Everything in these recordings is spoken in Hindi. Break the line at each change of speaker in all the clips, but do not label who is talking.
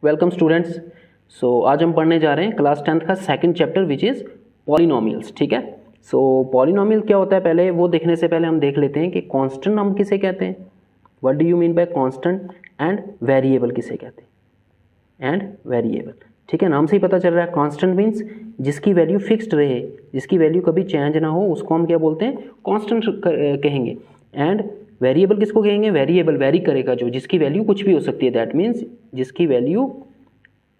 Welcome students. सो आज हम पढ़ने जा रहे हैं क्लास 10th का second chapter which is polynomials. ठीक है। सो पॉलिनोमियल क्या होता है, पहले वो देखने से पहले हम देख लेते हैं कि कांस्टेंट हम किसे कहते हैं, what do you mean by constant, and variable किसे कहते हैं, एंड वेरिएबल। ठीक है, नाम से ही पता चल रहा है कांस्टेंट मीन्स जिसकी वैल्यू फिक्स्ड रहे, जिसकी वैल्यू कभी चेंज ना हो, उसको हम क्या बोलते हैं, कांस्टेंट कहेंगे। एंड वेरिएबल किसको कहेंगे, वेरिएबल वेरी करेगा, जो जिसकी वैल्यू कुछ भी हो सकती है, दैट मीन्स जिसकी वैल्यू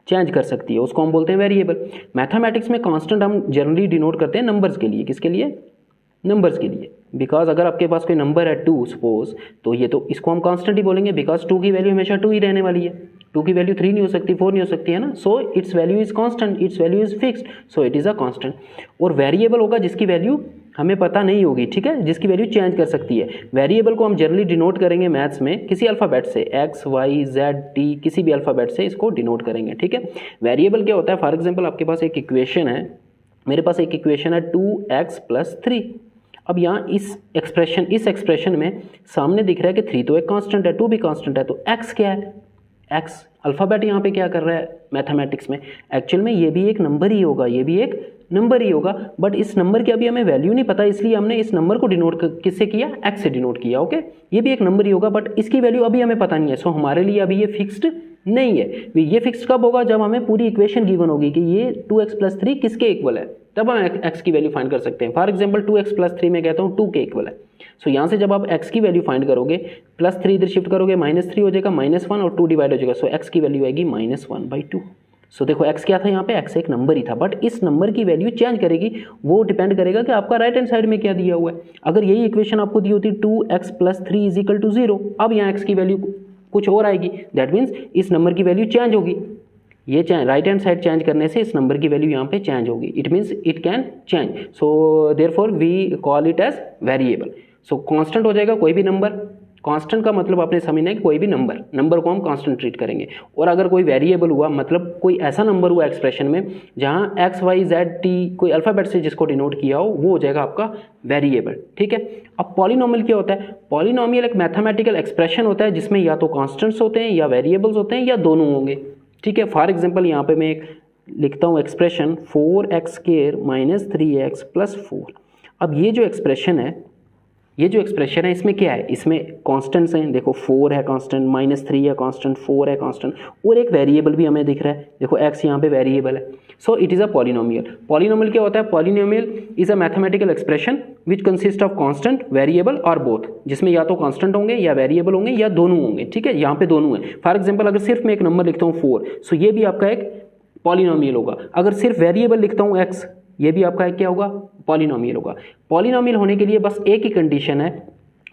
चेंज कर सकती है, उसको हम बोलते हैं वेरिएबल। मैथमेटिक्स में कांस्टेंट हम जनरली डिनोट करते हैं नंबर्स के लिए। किसके लिए, नंबर्स के लिए। बिकॉज अगर आपके पास कोई नंबर है 2 सपोज, तो ये तो इसको हम कांस्टेंट ही बोलेंगे, बिकॉज 2 की वैल्यू हमेशा 2 ही रहने वाली है। 2 की वैल्यू 3 नहीं हो सकती, 4 नहीं हो सकती है ना। So it's value is constant, it's value is fixed, so it is a constant. और वेरिएबल होगा जिसकी वैल्यू हमें पता नहीं होगी, ठीक है, जिसकी वैल्यू चेंज कर सकती है। वेरिएबल को हम जनरली डिनोट करेंगे मैथ्स में किसी अल्फ़ाबेट से, एक्स वाई जेड टी, किसी भी अल्फ़ाबेट से इसको डिनोट करेंगे। ठीक है। वेरिएबल क्या होता है, फॉर एग्जाम्पल आपके पास एक इक्वेशन है, मेरे पास एक इक्वेशन है 2x + 3। अब यहाँ इस एक्सप्रेशन में सामने दिख रहा है कि 3 तो एक कांस्टेंट है, 2 भी कांस्टेंट है, तो x क्या है, x अल्फ़ाबेट यहाँ पे क्या कर रहा है मैथमेटिक्स में, एक्चुअल में ये भी एक नंबर ही होगा, ये भी एक नंबर ही होगा, बट इस नंबर की अभी हमें वैल्यू नहीं पता, इसलिए हमने इस नंबर को डिनोट किससे किया, x से डिनोट किया। ओके, ये भी एक नंबर ही होगा, बट इसकी वैल्यू अभी हमें पता नहीं है, सो हमारे लिए अभी ये फिक्स्ड नहीं है। ये फिक्स्ड कब होगा, जब हमें पूरी इक्वेशन गिवन होगी कि ये 2x + 3 किसके इक्वल है, तब हम x की वैल्यू फाइंड कर सकते हैं। फॉर एग्जाम्पल 2x + 3 में कहता हूँ 2 के इक्वल है। सो यहाँ से जब आप x की वैल्यू फाइंड करोगे, +3 इधर शिफ्ट करोगे, -3 हो जाएगा, -1 और 2 डिवाइड हो जाएगा, सो x की वैल्यू आएगी -1/2। सो देखो x क्या था यहाँ पे, x एक नंबर ही था, बट इस नंबर की वैल्यू चेंज करेगी, वो डिपेंड करेगा कि आपका राइट हैंड साइड में क्या दिया हुआ है। अगर यही इक्वेशन आपको दी होती 2x + 3 = 0, अब यहाँ x की वैल्यू कुछ और आएगी, दैट मीन्स इस नंबर की वैल्यू चेंज होगी। ये राइट हैंड साइड चेंज करने से इस नंबर की वैल्यू यहाँ पे चेंज होगी, it means it can change, so therefore we call it as variable. So constant हो जाएगा कोई भी नंबर, कांस्टेंट का मतलब आपने समझना है कि कोई भी नंबर को हम कांस्टेंट ट्रीट करेंगे। और अगर कोई वेरिएबल हुआ, मतलब कोई ऐसा नंबर हुआ एक्सप्रेशन में जहाँ x y z t कोई अल्फ़ाबेट से जिसको डिनोट किया हो, वो हो जाएगा आपका वेरिएबल। ठीक है। अब पॉलिनोमियल क्या होता है, पॉलिनोमियल एक मैथमेटिकल एक्सप्रेशन होता है जिसमें या तो कांस्टेंट्स होते हैं या वेरिएबल्स होते हैं या दोनों होंगे। ठीक है। फॉर एग्जाम्पल यहाँ पे मैं एक लिखता हूँ एक्सप्रेशन 4x² - 3x + 4। अब ये जो एक्सप्रेशन है, इसमें क्या है, इसमें कांस्टेंट्स हैं, देखो 4 है कांस्टेंट, -3 है कांस्टेंट, 4 है कांस्टेंट, और एक वेरिएबल भी हमें दिख रहा है, देखो x यहाँ पे वेरिएबल है। So it is a polynomial. Polynomial क्या होता है, polynomial is a mathematical expression which consist of constant, variable और बोथ, जिसमें या तो कांस्टेंट होंगे या वेरिएबल होंगे या दोनों होंगे। ठीक है, यहाँ पे दोनों हैं। फॉर एग्जाम्पल अगर सिर्फ मैं एक नंबर लिखता हूँ 4, सो ये भी आपका एक पॉलिनोमियल होगा। अगर सिर्फ वेरिएबल लिखता हूँ x, ये भी आपका क्या होगा, पॉलिनोमियल होगा। पॉलिनोमियल होने के लिए बस एक ही कंडीशन है,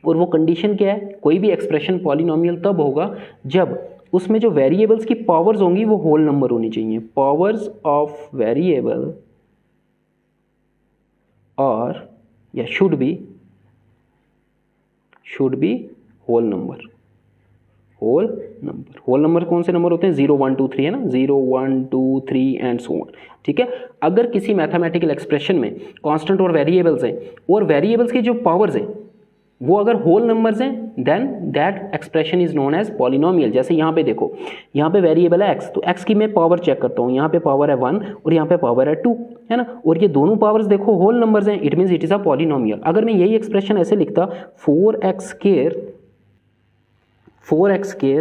और वो कंडीशन क्या है, कोई भी एक्सप्रेशन पॉलिनोमियल तब होगा जब उसमें जो वेरिएबल्स की पावर्स होंगी वो होल नंबर होनी चाहिए। पावर्स ऑफ वेरिएबल और या should be whole number. Whole number कौन से नंबर होते हैं, 0 1 2 3 है ना, 0 1 2 3 एंड सो ऑन। ठीक है। अगर किसी मैथमेटिकल एक्सप्रेशन में कांस्टेंट और वेरिएबल्स हैं, और वेरिएबल्स की जो पावर्स हैं वो अगर होल नंबर्स हैं, then that expression is known as polynomial. जैसे यहाँ पे देखो, यहाँ पे वेरिएबल है x, तो x की मैं पावर चेक करता हूँ, यहाँ पे पावर है 1 और यहाँ पे पावर है 2, है ना, और ये दोनों पावर्स देखो होल नंबर्स हैं, it means it is a polynomial. अगर मैं यही एक्सप्रेशन ऐसे लिखता 4x² - 5x⁻²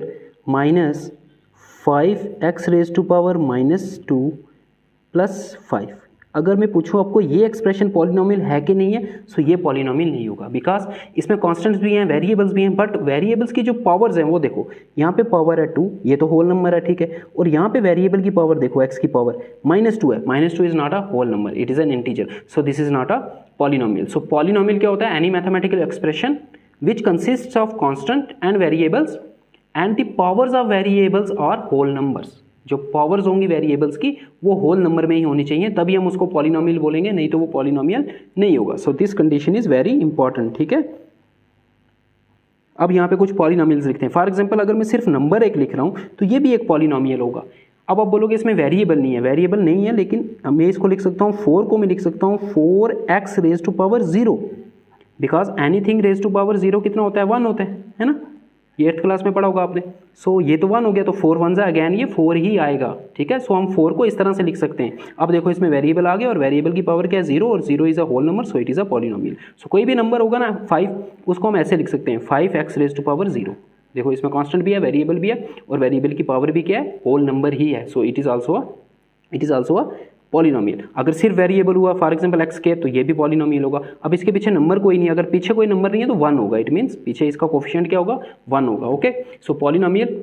+ 5, अगर मैं पूछूं आपको ये एक्सप्रेशन पॉलिनोमियल है कि नहीं है, सो ये पॉलिनोमियल नहीं होगा, बिकॉज इसमें कांस्टेंट्स भी हैं, वेरिएबल्स भी हैं, बट वेरिएबल्स की जो पावर्स हैं वो देखो, यहाँ पे पावर है 2, ये तो होल नंबर है, ठीक है, और यहाँ पे वेरिएबल की पावर देखो, x की पावर -2 है, -2 is not a whole number, it is an integer, so this is not a polynomial. So polynomial क्या होता है, any mathematical expression which consists of constant and variables and the powers of variables are whole numbers. जो पावर्स होंगी वेरिएबल्स की वो होल नंबर में ही होनी चाहिए, तभी हम उसको पॉलिनोमियल बोलेंगे, नहीं तो वो पॉलिनोमियल नहीं होगा। So this condition is very important. ठीक है। अब यहाँ पे कुछ पॉलिनोमियल्स लिखते हैं। फॉर एग्जांपल अगर मैं सिर्फ नंबर एक लिख रहा हूँ तो ये भी एक पॉलिनोमियल होगा। अब आप बोलोगे इसमें वेरिएबल नहीं है, लेकिन मैं इसको लिख सकता हूँ, 4 को मैं लिख सकता हूँ 4x⁻⁻0, because anything raise to power 0 कितना होता है, 1 होता है ना। ये 8th क्लास में पढ़ा होगा आपने। सो ये तो 1 हो गया, तो 4 1 अगैन ये 4 ही आएगा, ठीक है। सो हम 4 को इस तरह से लिख सकते हैं। अब देखो इसमें वेरिएबल आ गया और वेरिएबल की पावर क्या है 0 और 0 is a whole number, so it is a polynomial. So कोई भी नंबर होगा ना 5, उसको हम ऐसे लिख सकते हैं 5x रेज़ टू पावर 0। देखो इसमें कांस्टेंट भी है, वेरिएबल भी है और वेरिएबल की पावर भी क्या है, होल नंबर ही है। So it is also a polynomial. अगर सिर्फ वेरिएबल हुआ फॉर एग्जांपल x स्क्वायर, तो ये भी पॉलिनोमियल होगा। अब इसके पीछे नंबर कोई नहीं, अगर पीछे कोई नंबर नहीं है तो 1 होगा, इट मीन्स पीछे इसका कोफिशिएंट क्या होगा, 1 होगा। ओके, सो पॉलिनोमियल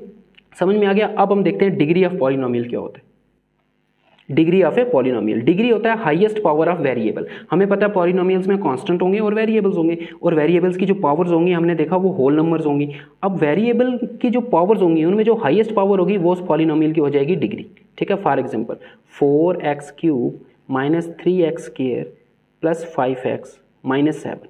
समझ में आ गया। अब हम देखते हैं डिग्री ऑफ पॉलिनोमियल क्या होता है। Degree of a polynomial, degree होता है हाईएस्ट पावर ऑफ वेरिएबल। हमें पता है पॉलिनोमियल्स में कांस्टेंट होंगे और वेरिएबल्स होंगे, और वेरिएबल्स की जो पावर्स होंगी हमने देखा वो होल नंबर्स होंगी। अब वेरिएबल की जो पावर्स होंगी उनमें जो हाईएस्ट पावर होगी वो उस पॉलिनोमियल की हो जाएगी डिग्री, ठीक है। For example 4x³ minus 3x² plus 5x minus 7।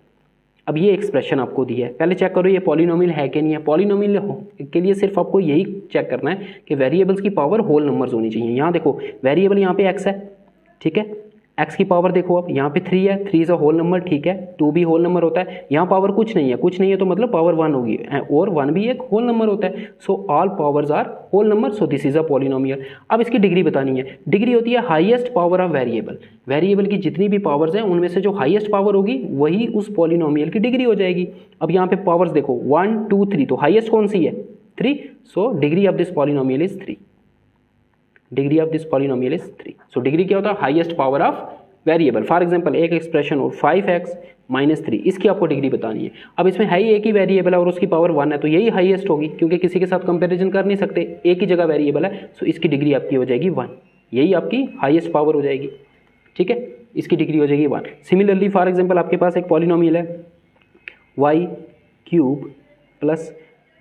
अब ये एक्सप्रेशन आपको दिया है, पहले चेक करो ये पॉलिनोमियल है कि नहीं है। पॉलिनोमियल के लिए सिर्फ आपको यही चेक करना है कि वेरिएबल्स की पावर होल नंबर्स होनी चाहिए। यहाँ देखो वेरिएबल यहाँ पे x है, ठीक है। x की पावर देखो अब यहाँ पे 3 है, 3 इज अ होल नंबर, ठीक है। 2 भी होल नंबर होता है। यहाँ पावर कुछ नहीं है तो मतलब पावर 1 होगी, और 1 भी एक होल नंबर होता है। So all powers are whole number, so this is a polynomial. अब इसकी डिग्री बतानी है। डिग्री होती है highest power of variable. Variable की जितनी भी पावर्स हैं उनमें से जो हाईएस्ट पावर होगी वही उस पॉलिनोमियल की डिग्री हो जाएगी। अब यहाँ पे पावर्स देखो 1 2 3, तो हाईएस्ट कौन सी है 3, so degree of this polynomial is 3। Degree of this polynomial is 3। So degree क्या होता है, highest power of variable. For example एक एक्सप्रेशन हो 5x माइनस 3, इसकी आपको डिग्री बतानी है। अब इसमें है ही एक ही वेरिएबल है और उसकी पावर 1 है, तो यही हाईएस्ट होगी क्योंकि किसी के साथ कंपैरिजन कर नहीं सकते, एक ही जगह वेरिएबल है। सो इसकी डिग्री आपकी हो जाएगी 1, यही आपकी हाईएस्ट पावर हो जाएगी, ठीक है। इसकी डिग्री हो जाएगी 1। सिमिलरली फॉर एग्जाम्पल आपके पास एक पॉलिनोमियल है y³ plus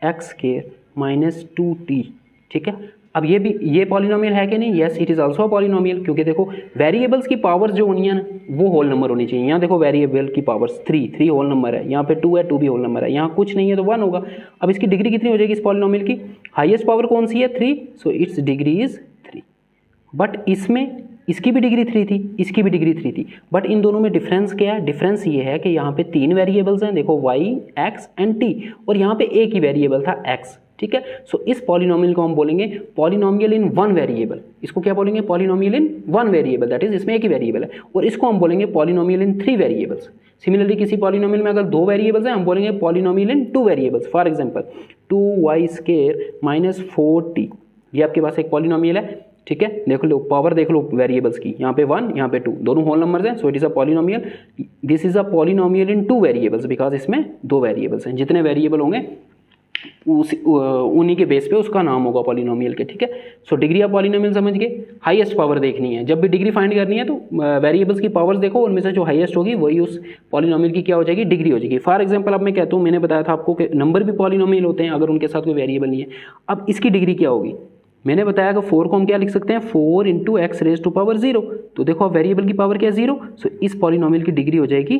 x² minus 2t, ठीक है। अब ये पॉलिनोमियल है कि नहीं, yes it is also a polynomial, क्योंकि देखो वेरिएबल्स की पावर्स जो होनी है ना वो होल नंबर होनी चाहिए। यहाँ देखो वेरिएबल की पावर्स 3 होल नंबर है, यहाँ पे 2 है, 2 भी होल नंबर है, यहाँ कुछ नहीं है तो 1 होगा। अब इसकी डिग्री कितनी हो जाएगी इस पॉलिनोमियल की, हाईएस्ट पावर कौन सी है 3, so it's degree is 3। But इसमें इसकी भी डिग्री 3 थी, इसकी भी डिग्री 3 थी, बट इन दोनों में डिफरेंस क्या है, डिफरेंस ये है कि यहाँ पे 3 वेरिएबल्स हैं, देखो y, x एंड t, और यहाँ पे एक ही वेरिएबल था x, ठीक है। सो इस पॉलिनोमियल को हम बोलेंगे पॉलिनोमियल इन 1 वेरिएबल। इसको क्या बोलेंगे, polynomial in 1 variable, that is इसमें एक ही वेरिएबल है। और इसको हम बोलेंगे पॉलिनोमियल इन 3 वेरिएबल्स। सिमिलरली किसी पॉलिनोमियल में अगर 2 वेरिएबल्स हैं हम बोलेंगे polynomial in 2 variables. For example 2y² minus 4t, ये आपके पास एक पॉलिनोमियल है, ठीक है। देख लो पावर, देख लो वेरिएबल्स की, यहाँ पे 1 यहाँ पे 2, दोनों होल नंबर्स हैं, so it is a polynomial. This is a polynomial in 2 variables because इसमें 2 वेरिएबल्स हैं। जितने वेरिएबल होंगे उन्हीं के बेस पे उसका नाम होगा पॉलिनोमियल के, ठीक है। सो डिग्री ऑफ पॉलिनोमियल समझ गए, हाईएस्ट पावर देखनी है। जब भी डिग्री फाइंड करनी है तो वेरिएबल्स की पावर्स देखो, उनमें से जो हाईएस्ट होगी वही उस पॉलिनोमियल की क्या हो जाएगी, डिग्री हो जाएगी। फॉर एग्जांपल अब मैं कहता हूँ, मैंने बताया था आपको कि नंबर भी पॉलिनोमियल होते हैं अगर उनके साथ कोई वेरिएबल नहीं है। अब इसकी डिग्री क्या होगी, मैंने बताया कि 4 को हम क्या लिख सकते हैं, 4 × x रेज़ टू पावर 0। तो देखो अब वेरिएबल की पावर क्या है 0, सो इस पॉलिनोमियल की डिग्री हो जाएगी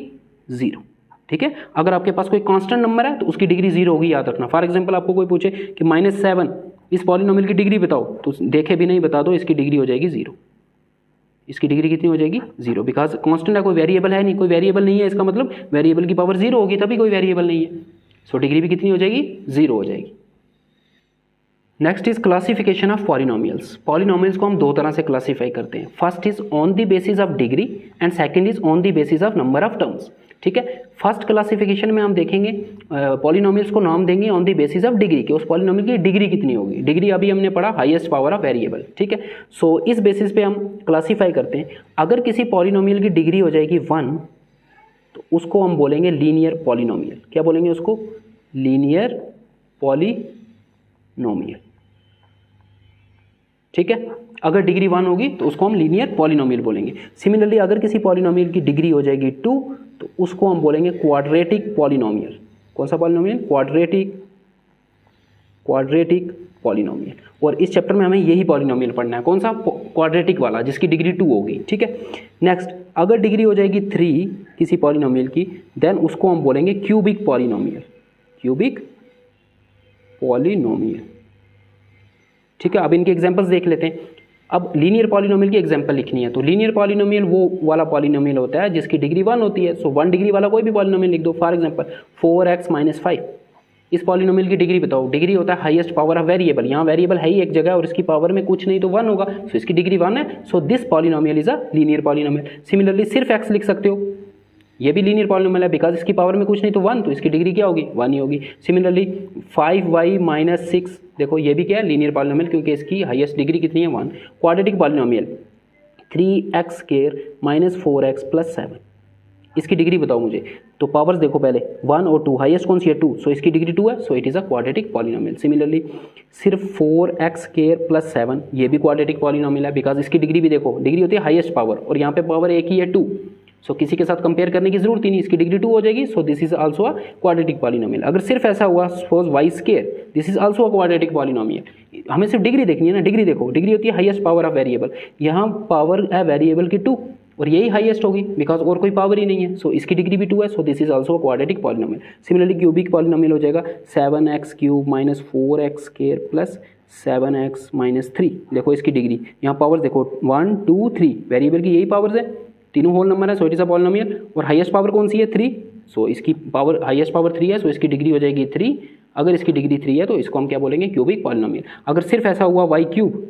0, ठीक है। अगर आपके पास कोई कांस्टेंट नंबर है तो उसकी डिग्री 0 होगी, याद रखना। फॉर एग्जांपल आपको कोई पूछे कि -7 इस पॉलिनोमियल की डिग्री बताओ, तो देखे भी नहीं बता दो, इसकी डिग्री हो जाएगी 0। इसकी डिग्री कितनी हो जाएगी 0, बिकॉज कांस्टेंट है, कोई वेरिएबल है नहीं। कोई वेरिएबल नहीं है इसका मतलब वेरिएबल की पावर 0 होगी, तभी कोई वेरिएबल नहीं है। सो डिग्री भी कितनी हो जाएगी 0 हो जाएगी। Next is classification of polynomials. Polynomials को हम 2 तरह से क्लासीफाई करते हैं। First is on the basis of degree and second is on the basis of number of terms, ठीक है। फर्स्ट क्लासिफिकेशन में हम देखेंगे पॉलिनोमियल्स को नाम देंगे on the basis of degree, कि उस पॉलिनोमियल की डिग्री कितनी होगी। डिग्री अभी हमने पढ़ा हाईएस्ट पावर ऑफ वेरिएबल, ठीक है। सो इस बेसिस पे हम क्लासीफाई करते हैं। अगर किसी पॉलिनोमियल की डिग्री हो जाएगी 1 तो उसको हम बोलेंगे लीनियर पॉलिनोमियल। क्या बोलेंगे उसको, लीनियर पॉलिनोमियल, ठीक है। अगर डिग्री 1 होगी तो उसको हम लीनियर पॉलिनोमियल बोलेंगे। सिमिलरली अगर किसी पॉलिनोमियल की डिग्री हो जाएगी 2 तो उसको हम बोलेंगे क्वाड्रेटिक पॉलिनोमियल। कौन सा पॉलिनोमियल, क्वाड्रेटिक पॉलिनोमियल। और इस चैप्टर में हमें यही पॉलिनोमियल पढ़ना है, कौन सा, क्वाड्रेटिक वाला, जिसकी डिग्री 2 होगी, ठीक है। नेक्स्ट अगर डिग्री हो जाएगी 3 किसी पॉलिनोमियल की, देन उसको हम बोलेंगे क्यूबिक पॉलिनोमियल, ठीक है। अब इनके एग्जांपल्स देख लेते हैं। अब लीनियर पॉलिनोमियल की एग्जांपल लिखनी है, तो लीनियर पॉलिनोमियल वो वाला पॉलिनोमियल होता है जिसकी डिग्री 1 होती है। सो 1 डिग्री वाला कोई भी पॉलिनोमियल लिख दो। फॉर एग्जांपल 4x - 5, इस पॉलिनोमियल की डिग्री बताओ। डिग्री होता है हाईएस्ट पावर ऑफ वेरिएबल, यहाँ वेरिएबल है ही एक जगह और इसकी पावर में कुछ नहीं तो 1 होगा, सो इसकी डिग्री 1 है। So this polynomial is a linear polynomial. Similarly सिर्फ x लिख सकते हो, ये भी लीनियर पॉलिनोमियल है बिकॉज इसकी पावर में कुछ नहीं तो 1, तो इसकी डिग्री क्या होगी 1 ही होगी। सिमिलरली 5y माइनस 6, देखो ये भी क्या है लीनियर पॉलिनोमियल क्योंकि इसकी हाईएस्ट डिग्री कितनी है 1। Quadratic polynomial 3x square minus 4x plus 7, इसकी डिग्री बताओ मुझे। तो पावर्स देखो पहले 1 और 2, हाईएस्ट कौन सी है 2, सो इसकी डिग्री 2 है, so it is a quadratic polynomial. Similarly सिर्फ 4x स्क्वायर प्लस 7, ये भी क्वाड्रेटिक पॉलिनोमियल है बिकॉज इसकी डिग्री भी देखो, डिग्री होती है हाईएस्ट पावर और यहाँ पे पावर एक ही है 2, सो किसी के साथ कंपेयर करने की जरूरत ही नहीं, इसकी डिग्री 2 हो जाएगी। सो this is also a quadratic polynomial. अगर सिर्फ ऐसा हुआ suppose y square, this is also a quadratic polynomial. हमें सिर्फ डिग्री देखनी है ना, डिग्री देखो, डिग्री होती है हाईएस्ट पावर ऑफ वेरिएबल, यहाँ पावर है वेरिएबल की 2 और यही हाईएस्ट होगी बिकॉज और कोई पावर ही नहीं है, सो इसकी डिग्री भी 2 है, so this is also a quadratic polynomial. Similarly cubic polynomial हो जाएगा 7x cube minus 4x square plus 7x minus 3, देखो इसकी डिग्री, यहाँ पावर देखो 1 2 3, वेरिएबल की यही पावर्स है, तीनों होल नंबर है, so it is a polynomial. और हाईएस्ट पावर कौन सी है 3, सो इसकी पावर हाईएस्ट पावर 3 है, सो इसकी डिग्री हो जाएगी 3। अगर इसकी डिग्री 3 है तो इसको हम क्या बोलेंगे क्यूबिक पॉलिनोमियल। अगर सिर्फ ऐसा हुआ y क्यूब,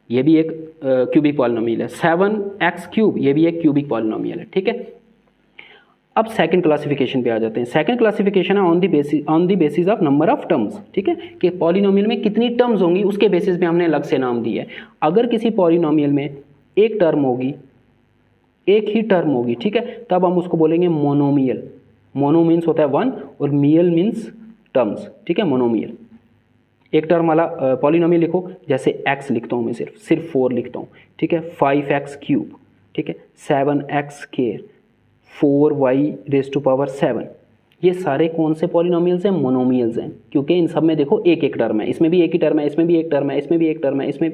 ये भी एक क्यूबिक पॉलिनोमियल है। 7x क्यूब, ये भी एक क्यूबिक पॉलिनोमियल है, ठीक है। अब सेकंड क्लासिफिकेशन पे आ जाते हैं। सेकंड क्लासिफिकेशन है on the basis of number of terms, ठीक है, कि पॉलिनोमियल में कितनी टर्म्स होंगी उसके बेसिस पे हमने अलग से नाम दिया है। अगर किसी पॉलिनोमियल में एक टर्म होगी, एक ही टर्म होगी, ठीक है, तब हम उसको बोलेंगे मोनोमियल। मोनो मीन्स होता है 1 और मियल मीन्स टर्म्स, ठीक है, मोनोमियल। एक टर्म वाला पॉलिनोमियल लिखो, जैसे x लिखता हूँ मैं, सिर्फ 4 लिखता हूँ, ठीक है, 5x क्यूब, ठीक है, 7x square, 4y rays to power 7, ये सारे कौन से पॉलिनोमियल्स हैं, मोनोमियल्स हैं, क्योंकि इन सब में देखो एक एक टर्म है, इसमें भी एक ही टर्म है, इसमें भी एक टर्म है, इसमें भी एक टर्म है, इसमें,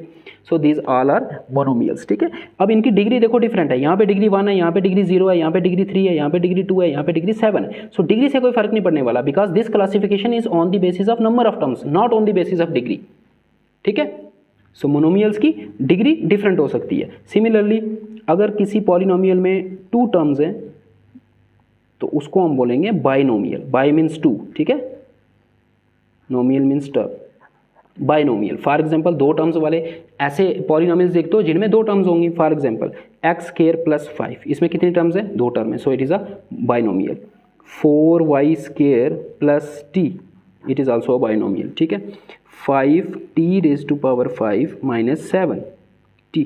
so these all are monomials, ठीक है। अब इनकी डिग्री देखो डिफरेंट है, यहाँ पे डिग्री 1 है, यहाँ पे डिग्री 0 है, यहाँ पे डिग्री 3 है, यहाँ पे डिग्री 2 है, यहाँ पे डिग्री 7 है। सो डिग्री से कोई फर्क नहीं पड़ने वाला because this classification is on the basis of number of terms, not on the basis of degree, ठीक है। सो मोनोमियल्स की डिग्री डिफरेंट हो सकती है। सिमिलरली अगर किसी पॉलिनोमियल में 2 टर्म्स हैं तो उसको हम बोलेंगे बाइनोमियल। बाई मीन्स 2, ठीक है, nomial means term, binomial. For example 2 terms वाले ऐसे पॉलिनोमियल्स देखते हो जिनमें 2 टर्म्स होंगी। For example x square plus 5, इसमें कितनी टर्म्स है, 2 टर्म है, so it is a binomial. 4y square plus t, it is also a binomial, ठीक है। 5t raise to power 5 minus 7t,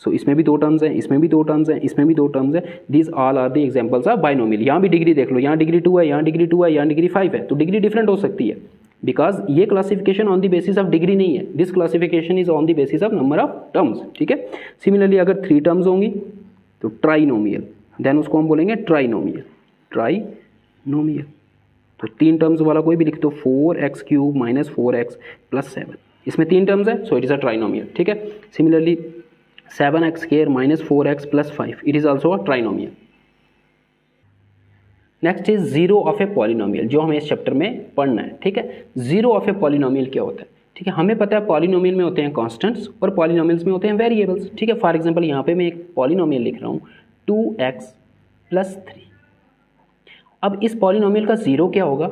so इसमें भी 2 टर्म्स हैं, इसमें भी 2 टर्म्स हैं, इसमें भी 2 टर्म्स हैं। These all are the examples of binomial. यहाँ भी डिग्री देख लो, यहाँ डिग्री 2 है, यहाँ डिग्री 2 है, यहाँ डिग्री 5 है, तो डिग्री डिफरेंट हो सकती है बिकॉज ये classification on the basis of degree नहीं है, this classification is on the basis of number of terms, ठीक है। सिमिलरली अगर 3 टर्म्स होंगी तो ट्राइनोमियल, देन उसको हम बोलेंगे ट्राइनोमियल, ट्राइनोमियल। तो 3 टर्म्स वाला कोई भी लिख दो, 4x cube minus 4x plus 7, इसमें 3 टर्म्स है, so it is a trinomial, ठीक है। Similarly 7x square minus 4x plus 5, it is also a trinomial. Next is zero of a polynomial, जो हमें इस चैप्टर में पढ़ना है, ठीक है। जीरो ऑफ ए पॉलिनोमियल क्या होता है, ठीक है। हमें पता है पॉलिनोमियल में होते हैं कॉन्स्टेंट्स और पॉलिनोमियल्स में होते हैं वेरिएबल्स, ठीक है। फॉर एग्जांपल यहाँ पे मैं एक पॉलिनोमियल लिख रहा हूँ 2x प्लस 3। अब इस पॉलिनोमियल का जीरो क्या होगा,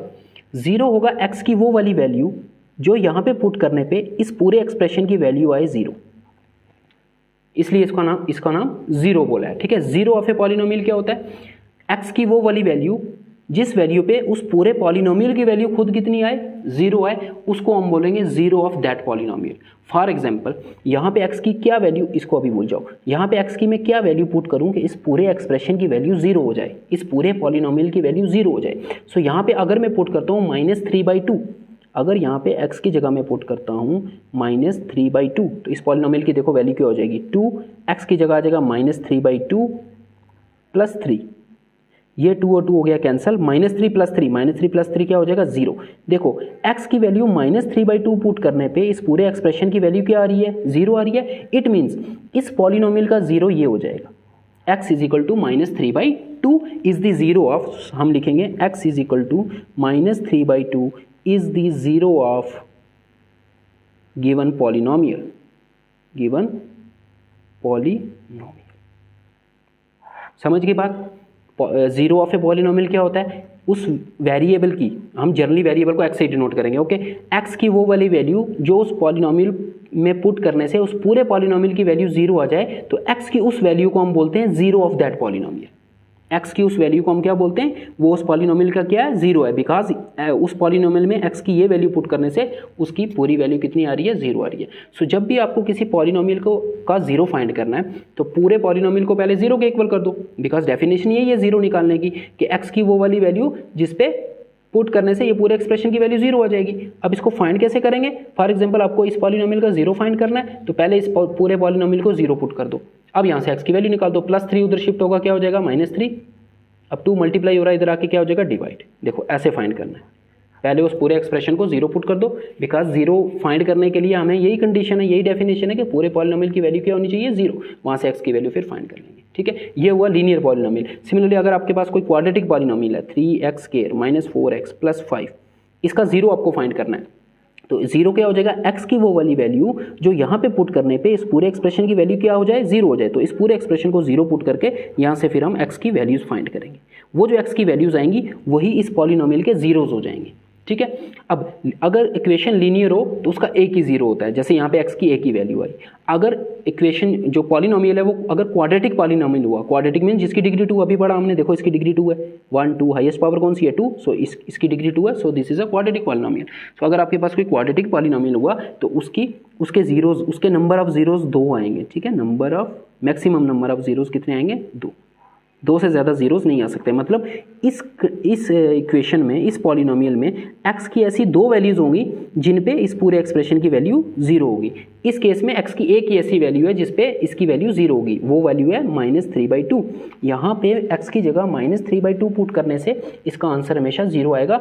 जीरो होगा x की वो वाली वैल्यू जो यहाँ पे पुट करने पे इस पूरे एक्सप्रेशन की वैल्यू आए 0, इसलिए इसका नाम जीरो बोला है, ठीक है। जीरो ऑफ ए पॉलिनोमियल क्या होता है, x की वो वाली वैल्यू जिस वैल्यू पे उस पूरे पॉलिनोमियल की वैल्यू खुद कितनी आए, 0 आए, उसको हम बोलेंगे zero of that polynomial. For example यहाँ पे x की क्या वैल्यू, इसको अभी भूल जाओ, यहाँ पे x की मैं क्या वैल्यू पुट करूँ कि इस पूरे एक्सप्रेशन की वैल्यू 0 हो जाए, इस पूरे पॉलिनोमियल की वैल्यू 0 हो जाए। सो यहाँ पे अगर मैं पुट करता हूँ -3/2, अगर यहाँ पे x की जगह मैं पुट करता हूँ -3/2, तो इस पॉलिनोमियल की देखो वैल्यू क्या हो जाएगी, 2, x की जगह आ जाएगा -3/2 प्लस 3, ये 2 और 2 हो गया कैंसिल, -3 प्लस 3, -3 प्लस 3 क्या हो जाएगा 0। देखो x की वैल्यू -3/2 पुट करने पे इस पूरे एक्सप्रेशन की वैल्यू क्या आ रही है, 0 आ रही है। इट मीन्स इस पॉलिनोमियल का 0 ये हो जाएगा, x is equal to -3/2 is the zero of, हम लिखेंगे x is equal to -3/2 is the zero of given polynomial, given polynomial. समझ गई बात। जीरो ऑफ ए पॉलिनोमियल क्या होता है, उस वेरिएबल की, हम जनरली वेरिएबल को एक्स से डिनोट करेंगे, ओके, एक्स की वो वाली वैल्यू जो उस पॉलिनोमियल में पुट करने से उस पूरे पॉलिनोमियल की वैल्यू जीरो आ जाए, तो एक्स की उस वैल्यू को हम बोलते हैं zero of that polynomial. X की उस वैल्यू को हम क्या बोलते हैं, वो उस पॉलिनोमियल का क्या है, जीरो है, बिकॉज उस पॉलिनोमियल में एक्स की ये वैल्यू पुट करने से उसकी पूरी वैल्यू कितनी आ रही है, जीरो आ रही है। सो जब भी आपको किसी पॉलिनोमियल को का जीरो फाइंड करना है तो पूरे पॉलिनोमियल को पहले जीरो के इक्वल कर दो, बिकॉज डेफिनेशन यही है जीरो निकालने की कि एक्स की वो वाली वैल्यू जिसपे पुट करने से ये पूरे एक्सप्रेशन की वैल्यू जीरो आ जाएगी। अब इसको फाइंड कैसे करेंगे, फॉर एग्जांपल आपको इस पॉलिनोमियल का जीरो फाइंड करना है तो पहले इस पूरे पॉलिनोमियल को जीरो पुट कर दो। अब यहाँ से एक्स की वैल्यू निकाल दो, +3 उधर शिफ्ट होगा, क्या हो जाएगा, -3, अब 2 मल्टीप्लाई हो रहा है इधर आके, क्या हो जाएगा, डिवाइड। देखो ऐसे फाइंड करना है, पहले उस पूरे एक्सप्रेशन को जीरो पुट कर दो, बिकॉज जीरो फाइंड करने के लिए हमें यही कंडीशन है, यही डेफिनेशन है कि पूरे पॉलिनोमियल की वैल्यू क्या होनी चाहिए, जीरो, वहाँ से एक्स की वैल्यू फिर फाइंड कर लेंगे, ठीक है। ये हुआ लीनियर पॉलिनोमियल। सिमिलरली अगर आपके पास कोई क्वाड्रेटिक पॉलिनोमियल है 3x² -4x + 5, इसका जीरो आपको फाइंड करना है, तो जीरो क्या हो जाएगा, एक्स की वो वाली वैल्यू जो यहाँ पे पुट करने पे इस पूरे एक्सप्रेशन की वैल्यू क्या हो जाए, जीरो हो जाए, तो इस पूरे एक्सप्रेशन को जीरो पुट करके यहाँ से फिर हम एक्स की वैल्यूज फाइंड करेंगे। वो जो एक्स की वैल्यूज आएंगी वही इस पॉलिनोमियल के जीरोज हो जाएंगे, ठीक है। अब अगर इक्वेशन लीनियर हो तो उसका एक ही जीरो होता है, जैसे यहाँ पे एक्स की एक ही वैल्यू आई। अगर इक्वेशन जो पॉलिनोमियल है वो अगर क्वाड्रेटिक पॉलिनोमियल हुआ, क्वाड्रेटिक मीन जिसकी डिग्री 2 अभी पढ़ा हमने, देखो इसकी डिग्री 2 है, 1 2 हाईएस्ट पावर कौन सी है, 2, सो इसकी डिग्री 2 है, so this is a quadratic polynomial. So अगर आपके पास कोई क्वाड्रेटिक पॉलिनोमियल हुआ तो उसके जीरोज, उसके नंबर ऑफ जीरोज 2 आएंगे, ठीक है, number of maximum number of zeros कितने आएंगे, 2 से ज़्यादा जीरोस नहीं आ सकते। मतलब इस इक्वेशन में, इस पॉलिनोमियल में एक्स की ऐसी 2 वैल्यूज़ होंगी जिन पे इस पूरे एक्सप्रेशन की वैल्यू जीरो होगी। इस केस में एक्स की एक ही ऐसी वैल्यू है जिस पे इसकी वैल्यू जीरो होगी, वो वैल्यू है -3/2। यहाँ पे एक्स की जगह -3/2 पुट करने से इसका आंसर हमेशा जीरो आएगा।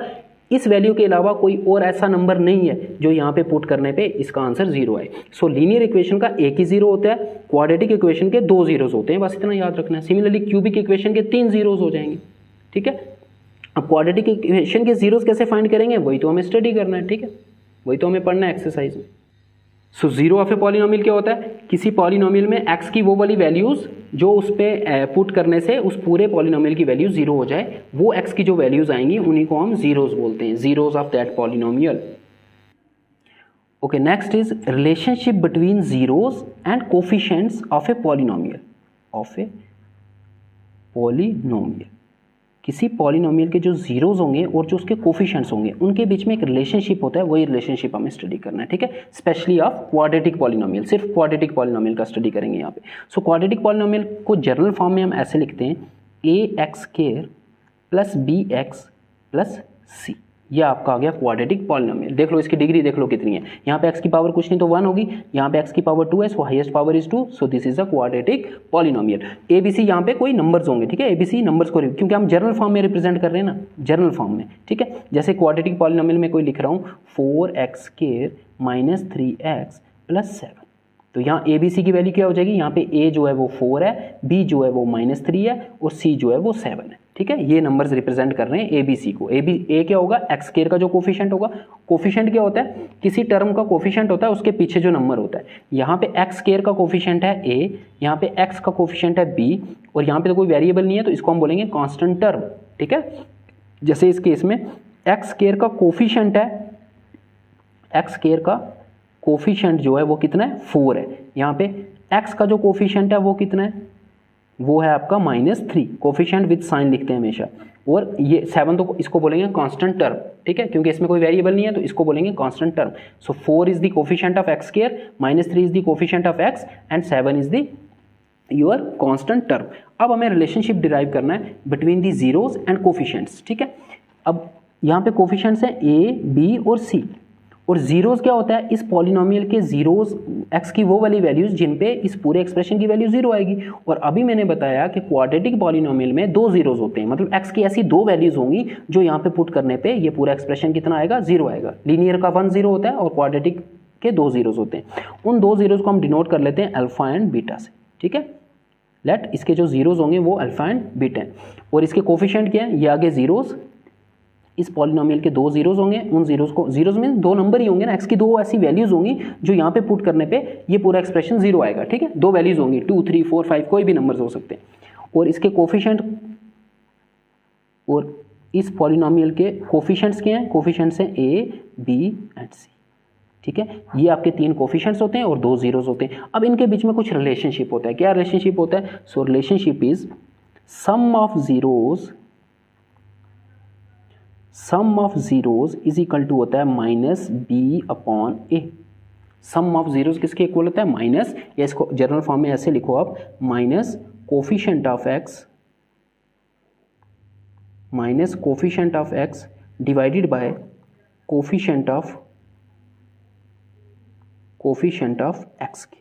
इस वैल्यू के अलावा कोई और ऐसा नंबर नहीं है जो यहाँ पे पुट करने पे इसका आंसर जीरो आए। सो लीनियर इक्वेशन का एक ही जीरो होता है, क्वाड्रेटिक इक्वेशन के 2 जीरोस होते हैं, बस इतना याद रखना है। सिमिलरली क्यूबिक इक्वेशन के 3 जीरोस हो जाएंगे, ठीक है। अब क्वाड्रेटिक इक्वेशन के जीरोस कैसे फाइंड करेंगे, वही तो हमें स्टडी करना है, ठीक है, वही तो हमें पढ़ना है एक्सरसाइज में। So zero of a polynomial क्या होता है, किसी पॉलिनोमियल में एक्स की वो वाली वैल्यूज जो उस पे पुट करने से उस पूरे पॉलिनोमियल की वैल्यू जीरो हो जाए, वो एक्स की जो वैल्यूज आएंगी उन्हीं को हम जीरोस बोलते हैं, zeros of that polynomial. Okay, next is relationship between zeros and coefficients of a polynomial, किसी पॉलिनोमियल के जो जीरोस होंगे और जो उसके कोफिशिएंट्स होंगे उनके बीच में एक रिलेशनशिप होता है, वही रिलेशनशिप हमें स्टडी करना है, ठीक है। स्पेशली ऑफ क्वाड्रेटिक पॉलिनोमियल, सिर्फ क्वाड्रेटिक पॉलिनोमियल का स्टडी करेंगे यहाँ पे। सो क्वाड्रेटिक पॉलिनोमियल को जनरल फॉर्म में हम ऐसे लिखते हैं, ax² + bx + c, ये आपका आ गया क्वाड्रेटिक पॉलिनोमियल। देख लो इसकी डिग्री देख लो कितनी है, यहाँ पे x की पावर कुछ नहीं तो 1 होगी, यहाँ पे x की पावर 2 है, सो highest power is 2, so this is a quadratic polynomial. ABC यहाँ पे कोई नंबर्स होंगे, ठीक है, ABC नंबर्स को, क्योंकि हम जनरल फॉर्म में रिप्रेजेंट कर रहे हैं ना, जनरल फॉर्म में, ठीक है। जैसे क्वाड्रेटिक पॉलिनोमियल में कोई लिख रहा हूँ 4x² - 3x + 7, तो यहाँ ABC की वैल्यू क्या हो जाएगी, यहाँ पे A जो है वो 4 है, B जो है वो -3 है और C जो है वो 7 है, ठीक है। ये नंबर्स रिप्रेजेंट कर रहे हैं ABC को। A क्या होगा, x² का जो कोफिशिएंट होगा, कोफिशिएंट क्या होता है, किसी टर्म का कोफिशिएंट होता है उसके पीछे जो नंबर होता है। यहाँ पे x² का कोफिशिएंट है A, यहाँ पे x का कोफिशिएंट है B, और यहाँ पे तो कोई वेरिएबल नहीं है तो इसको हम बोलेंगे कांस्टेंट टर्म, ठीक है। जैसे इस केस में x² का कोफिशिएंट है, x² का कोफिशिएंट जो है वो कितना है, 4 है। यहाँ पे x का जो कोफिशिएंट है वो कितना है, वो है आपका -3, कोफिशिएंट विद साइन लिखते हैं हमेशा, और ये 7 तो इसको बोलेंगे कांस्टेंट टर्म, ठीक है, क्योंकि इसमें कोई वेरिएबल नहीं है तो इसको बोलेंगे constant term. So 4 is the coefficient of x², -3 is the coefficient of x and 7 is the your constant term. अब हमें रिलेशनशिप डिराइव करना है between the zeros and coefficients, ठीक है। अब यहाँ पे कोफिशिएंट्स हैं A, B और C, और जीरोस क्या होता है, इस पॉलिनोमियल के जीरोस x की वो वाली वैल्यूज जिन पे इस पूरे एक्सप्रेशन की वैल्यू जीरो आएगी। और अभी मैंने बताया कि क्वाड्रेटिक पॉलिनोमियल में 2 जीरोस होते हैं, मतलब x की ऐसी 2 वैल्यूज होंगी जो यहाँ पे पुट करने पे ये पूरा एक्सप्रेशन कितना आएगा, जीरो आएगा। लीनियर का 1 जीरो होता है और क्वाड्रेटिक के 2 जीरोस होते हैं। उन 2 जीरोस को हम डिनोट कर लेते हैं अल्फा एंड बीटा से, ठीक है। लेट इसके जो जीरोस होंगे वो अल्फा एंड बीटा हैं, और इसके कोफिशिएंट क्या है, ये आगे जीरोस, इस पॉलिनोमियल के 2 जीरोस होंगे, उन जीरोस को, जीरोस में 2 नंबर ही होंगे ना, x की 2 ऐसी वैल्यूज होंगी जो यहाँ पे पुट करने पे ये पूरा एक्सप्रेशन जीरो आएगा, ठीक है। 2 वैल्यूज होंगी, 2 3 4 5 कोई भी नंबर्स हो सकते हैं, और इसके कोफिशिएंट, और इस पॉलिनोमियल के कोफिशिएंट्स क्या हैं? कोफिशिएंट्स हैं ए, बी एंड सी, ठीक है। ये आपके 3 कोफिशिएंट्स होते हैं और 2 जीरोस होते हैं। अब इनके बीच में कुछ रिलेशनशिप होता है। क्या रिलेशनशिप होता है? So relationship is sum of zeros is equal to होता है minus b upon a. Sum of zeros किसके इक्वल होता है? माइनस, या इसको जनरल फॉर्म में ऐसे लिखो आप, minus coefficient of X divided by coefficient of X के,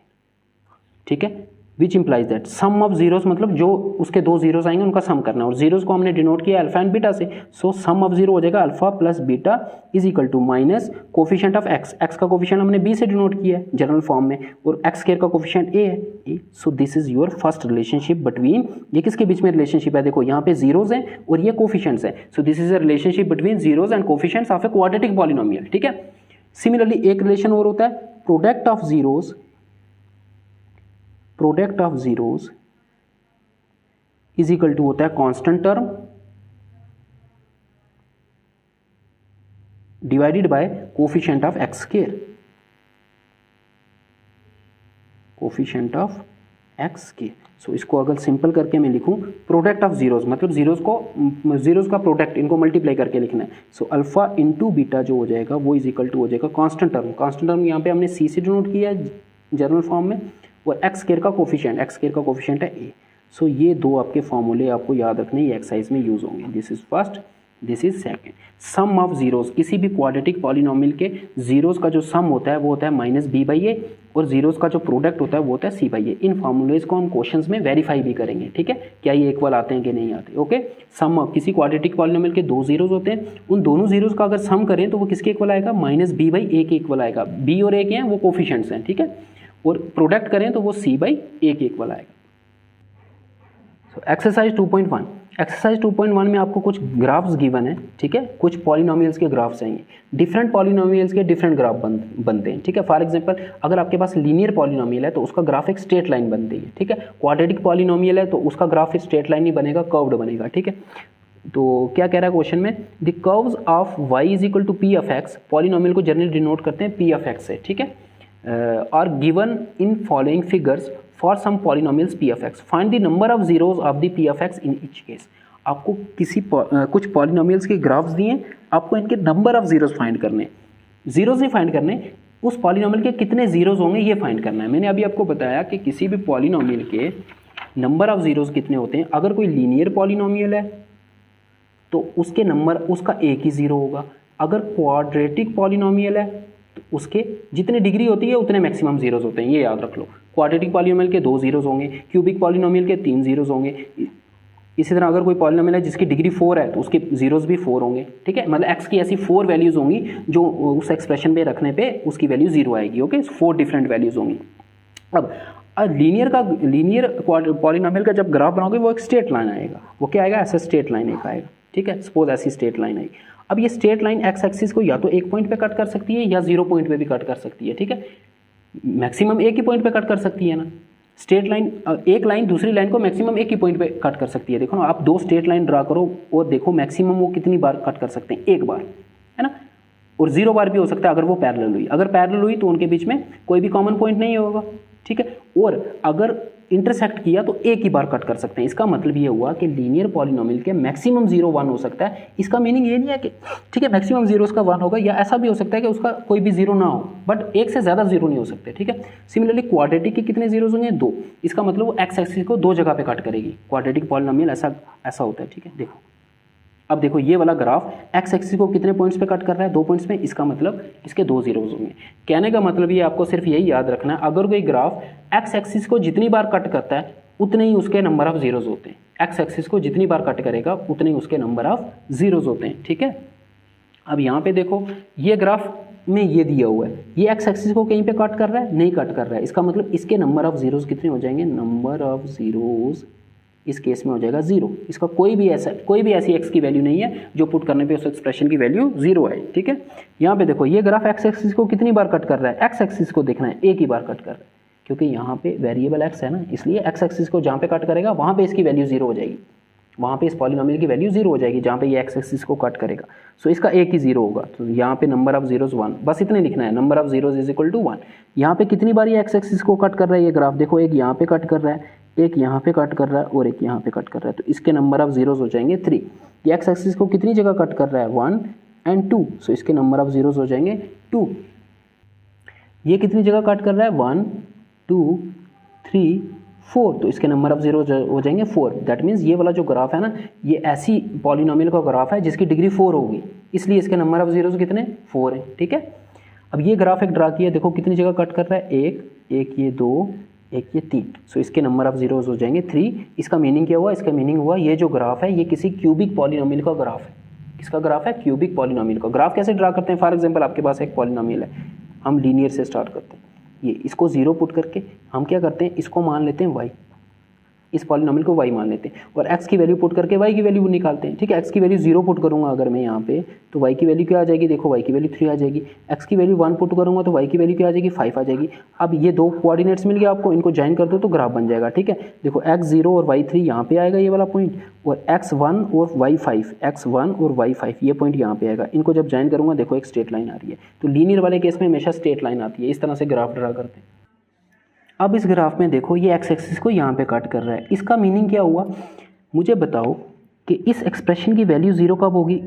ठीक है। Which implies that sum of zeros मतलब जो उसके 2 जीरोस आएंगे उनका सम करना है, और जीरोस को हमने डिनोट किया अल्फा एंड बीटा से। सो सम ऑफ जीरो हो जाएगा alpha plus beta is equal to minus coefficient of x. X का कोफिशिएंट हमने बी से डिनोट किया है जनरल फॉर्म में, और एक्स स्क्वायर का कोफिशिएंट ए है a. So this is your first relationship between, ये किसके बीच में रिलेशनशिप है? देखो यहाँ पे जीरोस हैं और ये कोफिशिएंट्स हैं। So this is a relationship between zeros and coefficients of a quadratic polynomial, ठीक है। सिमिलरली एक रिलेशन और होता है product of zeros is equal to होता है constant term divided by coefficient of x square, so इसको अगर सिंपल करके मैं लिखूं, प्रोडक्ट ऑफ जीरोस मतलब जीरोस का प्रोडक्ट, इनको मल्टीप्लाई करके लिखना है। सो अल्फा इंटू बीटा जो हो जाएगा वो इज इक्वल टू हो जाएगा कांस्टेंट टर्म यहाँ पे हमने सी से डिनोट किया है जनरल फॉर्म में, और एक्स स्क्वायर का कोफिशिएंट है ए। सो ये 2 आपके फॉर्मूले आपको याद रखने, ये एक्सरसाइज में यूज होंगे। This is first, this is second. Sum of zeros, किसी भी क्वाड्रेटिक पॉलिनोमियल के जीरोस का जो सम होता है वो होता है माइनस बी बाई ए, और जीरोस का जो प्रोडक्ट होता है वो होता है सी बाई ए। इन फॉर्मूलेज को हम क्वेश्चंस में वेरीफाई भी करेंगे, ठीक है, क्या ये इक्वल आते हैं कि नहीं आते। ओके, सम ऑफ किसी क्वाड्रेटिक पॉलिनोमियल के 2 जीरोस होते हैं, उन दोनों जीरोस का अगर सम करें तो वो किसके इक्वल आएगा? माइनस बी बाई ए के इक्वल आएगा। बी और ए के हैं वो कोफिशिएंट्स हैं, ठीक है, और प्रोडक्ट करें तो वो सी बाई ए के इक्वल आएगा। एक्सरसाइज 2.1 में आपको कुछ ग्राफ्स गिवन है, ठीक है, कुछ पॉलिनोमियल्स के ग्राफ्स हैं। डिफरेंट पॉलिनोमियल्स के डिफरेंट ग्राफ बनते हैं, ठीक है। फॉर एग्जांपल अगर आपके पास लीनियर पॉलिनोमियल है तो उसका ग्राफ एक स्ट्रेट लाइन बनती है, ठीक है। क्वाड्रेटिक पॉलिनोमियल है तो उसका ग्राफ स्ट्रेट लाइन नहीं बनेगा, कर्व्ड बनेगा, ठीक है। तो क्या कह रहा है क्वेश्चन में? The curves of y is equal to p of x, polynomial को जनरली डिनोट करते हैं पी ऑफ एक्स से, ठीक है, are given in following figures for some polynomials p of x, find the number of zeros of the p of x in each case. आपको कुछ पॉलिनोमियल्स के ग्राफ्स दिए, आपको इनके नंबर ऑफ जीरोस फाइंड करने, जीरोस नहीं फाइंड करने, उस पॉलिनोमियल के कितने जीरोस होंगे ये फाइंड करना है। मैंने अभी आपको बताया कि किसी भी पॉलिनोमियल के नंबर ऑफ जीरोस कितने होते हैं। अगर कोई लीनियर पॉलिनोमियल है तो उसके नंबर, उसका एक ही जीरो होगा। अगर क्वाड्रेटिक पॉलिनोमियल है तो उसके जितने डिग्री होती है उतने मैक्सिमम जीरोस होते हैं, ये याद रख लो। क्वाड्रेटिक पॉलिनोमियल के 2 जीरोस होंगे, क्यूबिक पॉलिनोमियल के 3 जीरोस होंगे। इसी तरह अगर कोई पॉलिनोमियल है जिसकी डिग्री 4 है तो उसके जीरोस भी 4 होंगे, ठीक है। मतलब एक्स की ऐसी 4 वैल्यूज होंगी जो उस एक्सप्रेशन पे रखने पे उसकी वैल्यू 0 आएगी, ओके। 4 डिफरेंट वैल्यूज होंगी। अब लीनियर पॉलिनोमियल का जब ग्राफ बनाओगे वो एक स्ट्रेट लाइन आएगा, वो क्या आएगा? ऐसा स्ट्रेट लाइन एक आएगा, ठीक है। सपोज ऐसी स्ट्रेट लाइन आएगी। अब ये स्ट्रेट लाइन एक्स एक्सिस को या तो एक पॉइंट पे कट कर सकती है या 0 पॉइंट पे भी कट कर सकती है, ठीक है। मैक्सिमम एक ही पॉइंट पे कट कर सकती है ना स्ट्रेट लाइन, एक लाइन दूसरी लाइन को मैक्सिमम एक ही पॉइंट पे कट कर सकती है। देखो ना, आप 2 स्ट्रेट लाइन ड्रा करो और देखो मैक्सिमम वो कितनी बार कट कर सकते हैं? एक बार, है ना, और 0 बार भी हो सकता है अगर वो पैरेलल हुई। अगर पैरेलल हुई तो उनके बीच में कोई भी कॉमन पॉइंट नहीं होगा, ठीक है। और अगर इंटरसेक्ट किया तो एक ही बार कट कर सकते हैं। इसका मतलब ये हुआ कि लीनियर पॉलिनोमियल के मैक्सिमम 0 1 हो सकता है। इसका मीनिंग ये नहीं है कि ठीक है मैक्सिमम 0 उसका 1 होगा, या ऐसा भी हो सकता है कि उसका कोई भी 0 ना हो, बट एक से ज़्यादा 0 नहीं हो सकते, ठीक है। सिमिलरली क्वाड्रेटिक के कितने जीरोस होंगे? 2। इसका मतलब वो एक्स एक्सिस को 2 जगह पे कट करेगी। क्वाड्रेटिक पॉलिनोमियल ऐसा होता है, ठीक है। देखो अब देखो ये वाला ग्राफ एक्स एक्सिस को कितने पॉइंट्स पे कट कर रहा है? 2 पॉइंट्स में। इसका मतलब इसके 2 जीरोस होंगे। कहने का मतलब ये आपको सिर्फ यही याद रखना है, अगर कोई ग्राफ एक्स एक्सिस को जितनी बार कट करता है उतने ही उसके नंबर ऑफ जीरोस होते हैं। एक्स एक्सिस को जितनी बार कट करेगा उतने ही उसके नंबर ऑफ जीरोस होते हैं, ठीक है। अब यहाँ पे देखो ये ग्राफ में ये दिया हुआ है, ये एक्स एक्सिस को कहीं पे कट कर रहा है? नहीं कट कर रहा है। इसका मतलब इसके नंबर ऑफ जीरोस कितने हो जाएंगे? नंबर ऑफ जीरोस इस केस में हो जाएगा 0। इसका कोई भी ऐसी एक्स की वैल्यू नहीं है जो पुट करने पे उस एक्सप्रेशन की वैल्यू 0 है, ठीक है। यहाँ पे देखो ये ग्राफ एक्स एक्सिस को कितनी बार कट कर रहा है? एक्स एक्सिस को देखना है, एक ही बार कट कर रहा है, क्योंकि यहाँ पे वेरिएबल एक्स है ना, इसलिए एक्स एक्सिस को जहाँ पे कट करेगा वहाँ पे इसकी वैल्यू 0 हो जाएगी। वहाँ पे इस पॉलिनोमियल की वैल्यू 0 हो जाएगी जहाँ पे ये एक्स एक्सिस को कट करेगा। सो इसका एक ही 0 होगा, तो यहाँ पे नंबर ऑफ जीरोज 1, बस इतने लिखना है, number of zeros is equal to 1। यहाँ पे कितनी बार ये एक्स एक्सिस को कट कर रहा है ये ग्राफ, देखो एक यहाँ पे कट कर रहा है, एक यहाँ पे कट कर रहा है और एक यहाँ पे कट कर रहा है, तो इसके नंबर ऑफ जीरोज हो जाएंगे 3। ये एक्स एक्सिस को कितनी जगह कट कर रहा है 1 एंड 2, सो इसके नंबर ऑफ जीरोज हो जाएंगे 2। ये कितनी जगह कट कर रहा है 1 2 3 4, तो इसके नंबर ऑफ जीरो हो जाएंगे 4। दैट मीन्स ये वाला जो ग्राफ है ना, ये ऐसी पॉलिनोमियल का ग्राफ है जिसकी डिग्री 4 होगी, इसलिए इसके नंबर ऑफ जीरोज कितने 4 हैं। ठीक है, अब ये ग्राफ एक ड्रा किया, देखो कितनी जगह कट कर रहा है, एक ये 2, एक ये 3, सो इसके नंबर ऑफ जीरोज हो जाएंगे 3। इसका मीनिंग क्या हुआ, इसका मीनिंग हुआ ये जो ग्राफ है ये किसी क्यूबिक पॉलिनोमियल का ग्राफ है। किसका ग्राफ है, क्यूबिक पॉलिनोमियल का। ग्राफ कैसे ड्रा करते हैं, फॉर एग्जाम्पल आपके पास एक पॉलिनोमियल है, हम लीनियर से स्टार्ट करते हैं, ये इसको 0 पुट करके हम क्या करते हैं, इसको मान लेते हैं y, इस पॉलिनोमियल को y मान लेते हैं और x की वैल्यू पुट करके y की वैल्यू निकालते हैं। ठीक है, x की वैल्यू 0 पुट करूंगा अगर मैं यहाँ पे, तो y की वैल्यू क्या आ जाएगी, देखो y की वैल्यू 3 आ जाएगी। x की वैल्यू 1 पुट करूंगा तो y की वैल्यू क्या आ जाएगी, 5 आ जाएगी। अब ये दो कोऑर्डिनेट्स मिल गया आपको, इनको ज्वाइन कर दो तो ग्राफ बन जाएगा। ठीक है, देखो x0 और y3 यहाँ पे आएगा ये वाला पॉइंट, और x1 और y5, x1 और y5 ये पॉइंट यहाँ पे आएगा। इनको जब ज्वाइन करूंगा देखो एक स्ट्रेट लाइन आ रही है, तो लीनियर वाले केस में हमेशा स्ट्रेट लाइन आती है। इस तरह से ग्राफ ड्रा करते हैं। अब इस ग्राफ में देखो ये एक्स एक्सिस को यहाँ पे कट कर रहा है, इसका मीनिंग क्या हुआ, मुझे बताओ कि इस एक्सप्रेशन की वैल्यू 0 कब होगी,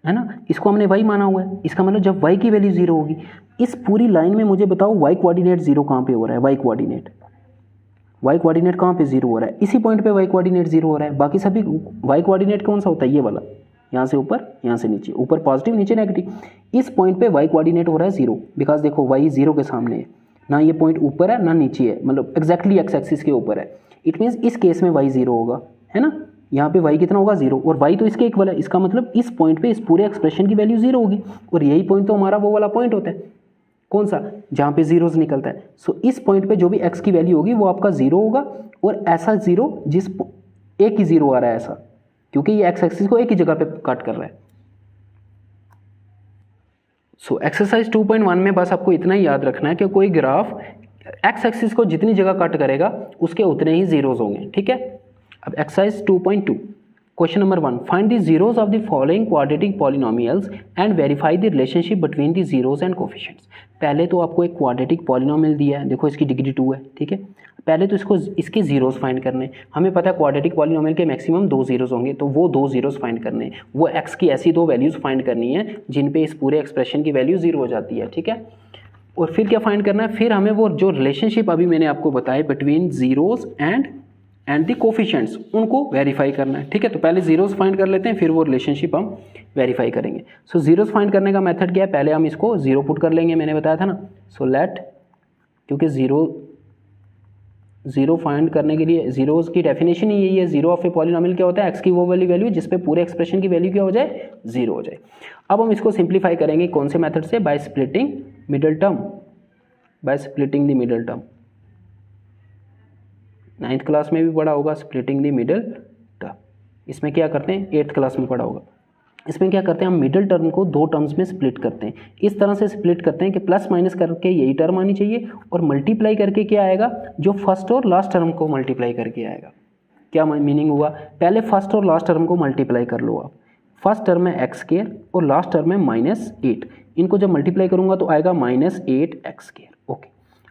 है ना, इसको हमने y माना हुआ है, इसका मतलब जब y की वैल्यू 0 होगी। इस पूरी लाइन में मुझे बताओ y कोऑर्डिनेट 0 कहाँ पे हो रहा है, y कोऑर्डिनेट कहाँ पे 0 हो रहा है, इसी पॉइंट पे y कोऑर्डिनेट 0 हो रहा है। बाकी सभी y कोऑर्डिनेट कौन सा होता है, ये वाला, यहाँ से ऊपर यहाँ से नीचे, ऊपर पॉजिटिव नीचे नेगेटिव। इस पॉइंट पे y कोऑर्डिनेट हो रहा है 0, बिकॉज देखो y 0 के सामने है, ना ये पॉइंट ऊपर है ना नीचे है, मतलब एग्जैक्टली एक्स एक्सिस के ऊपर है। इट मीन्स इस केस में y 0 होगा, है ना, यहाँ पे y कितना होगा 0, और y तो इसके इक्वल है, इसका मतलब इस पॉइंट पे इस पूरे एक्सप्रेशन की वैल्यू 0 होगी। और यही पॉइंट तो हमारा वो वाला पॉइंट होता है, कौन सा, जहाँ पे जीरोज निकलता है। सो इस पॉइंट पे जो भी x की वैल्यू होगी वो आपका 0 होगा, और ऐसा 0 जिस एक ही 0 आ रहा है ऐसा, क्योंकि ये एक्स एक्सिस को एक ही जगह पे कट कर रहा है। सो एक्सरसाइज 2.1 में बस आपको इतना ही याद रखना है कि कोई ग्राफ एक्स एक्सिस को जितनी जगह कट करेगा उसके उतने ही जीरोज होंगे। ठीक है, अब exercise 2.2 question number 1, find the zeros of the following quadratic polynomials and verify the relationship between the zeros and coefficients. पहले तो आपको एक क्वाड्रेटिक पॉलिनोमियल दिया है, देखो इसकी डिग्री 2 है। ठीक है, पहले तो इसके जीरोज फाइंड करने, हमें पता है क्वाड्रेटिक पॉलिनोमियल के मैक्सिमम 2 जीरोज होंगे, तो वो 2 जीरोज फाइंड करने, वो एक्स की ऐसी 2 वैल्यूज फाइंड करनी है जिन पे इस पूरे एक्सप्रेशन की वैल्यू 0 हो जाती है। ठीक है, और फिर क्या फाइंड करना है, फिर हमें वो जो रिलेशनशिप अभी मैंने आपको बताया between zeros and the coefficients, उनको वेरीफाई करना है। ठीक है, तो पहले जीरोज फाइंड कर लेते हैं, फिर वो रिलेशनशिप हम वेरीफाई करेंगे। सो जीरोज फाइंड करने का मेथड क्या है, पहले हम इसको 0 पुट कर लेंगे, मैंने बताया था ना। सो लेट, क्योंकि जीरो फाइंड करने के लिए जीरोज की डेफिनेशन ही यही है, जीरो ऑफ ए पॉलिनोमियल क्या होता है, एक्स की वो वाली वैल्यू जिस पे पूरे एक्सप्रेशन की वैल्यू क्या हो जाए, 0 हो जाए। अब हम इसको सिंप्लीफाई करेंगे कौन से मेथड से, by splitting middle term, bye splitting the middle term. 9th class में भी पढ़ा होगा स्प्लिटिंग द मिडिल टर्म। इसमें क्या करते हैं, 8th क्लास में पढ़ा होगा। इसमें क्या करते हैं, हम मिडिल टर्म को 2 टर्म्स में स्प्लिट करते हैं। इस तरह से स्प्लिट करते हैं कि प्लस माइनस करके यही टर्म आनी चाहिए, और मल्टीप्लाई करके क्या आएगा, जो फर्स्ट और लास्ट टर्म को मल्टीप्लाई करके आएगा। क्या मीनिंग हुआ, पहले फर्स्ट और लास्ट टर्म को मल्टीप्लाई कर लो आप। फर्स्ट टर्म है एक्स स्क्वायर और लास्ट टर्म है -8, इनको जब मल्टीप्लाई करूंगा तो आएगा -8x स्क्वायर। ओके,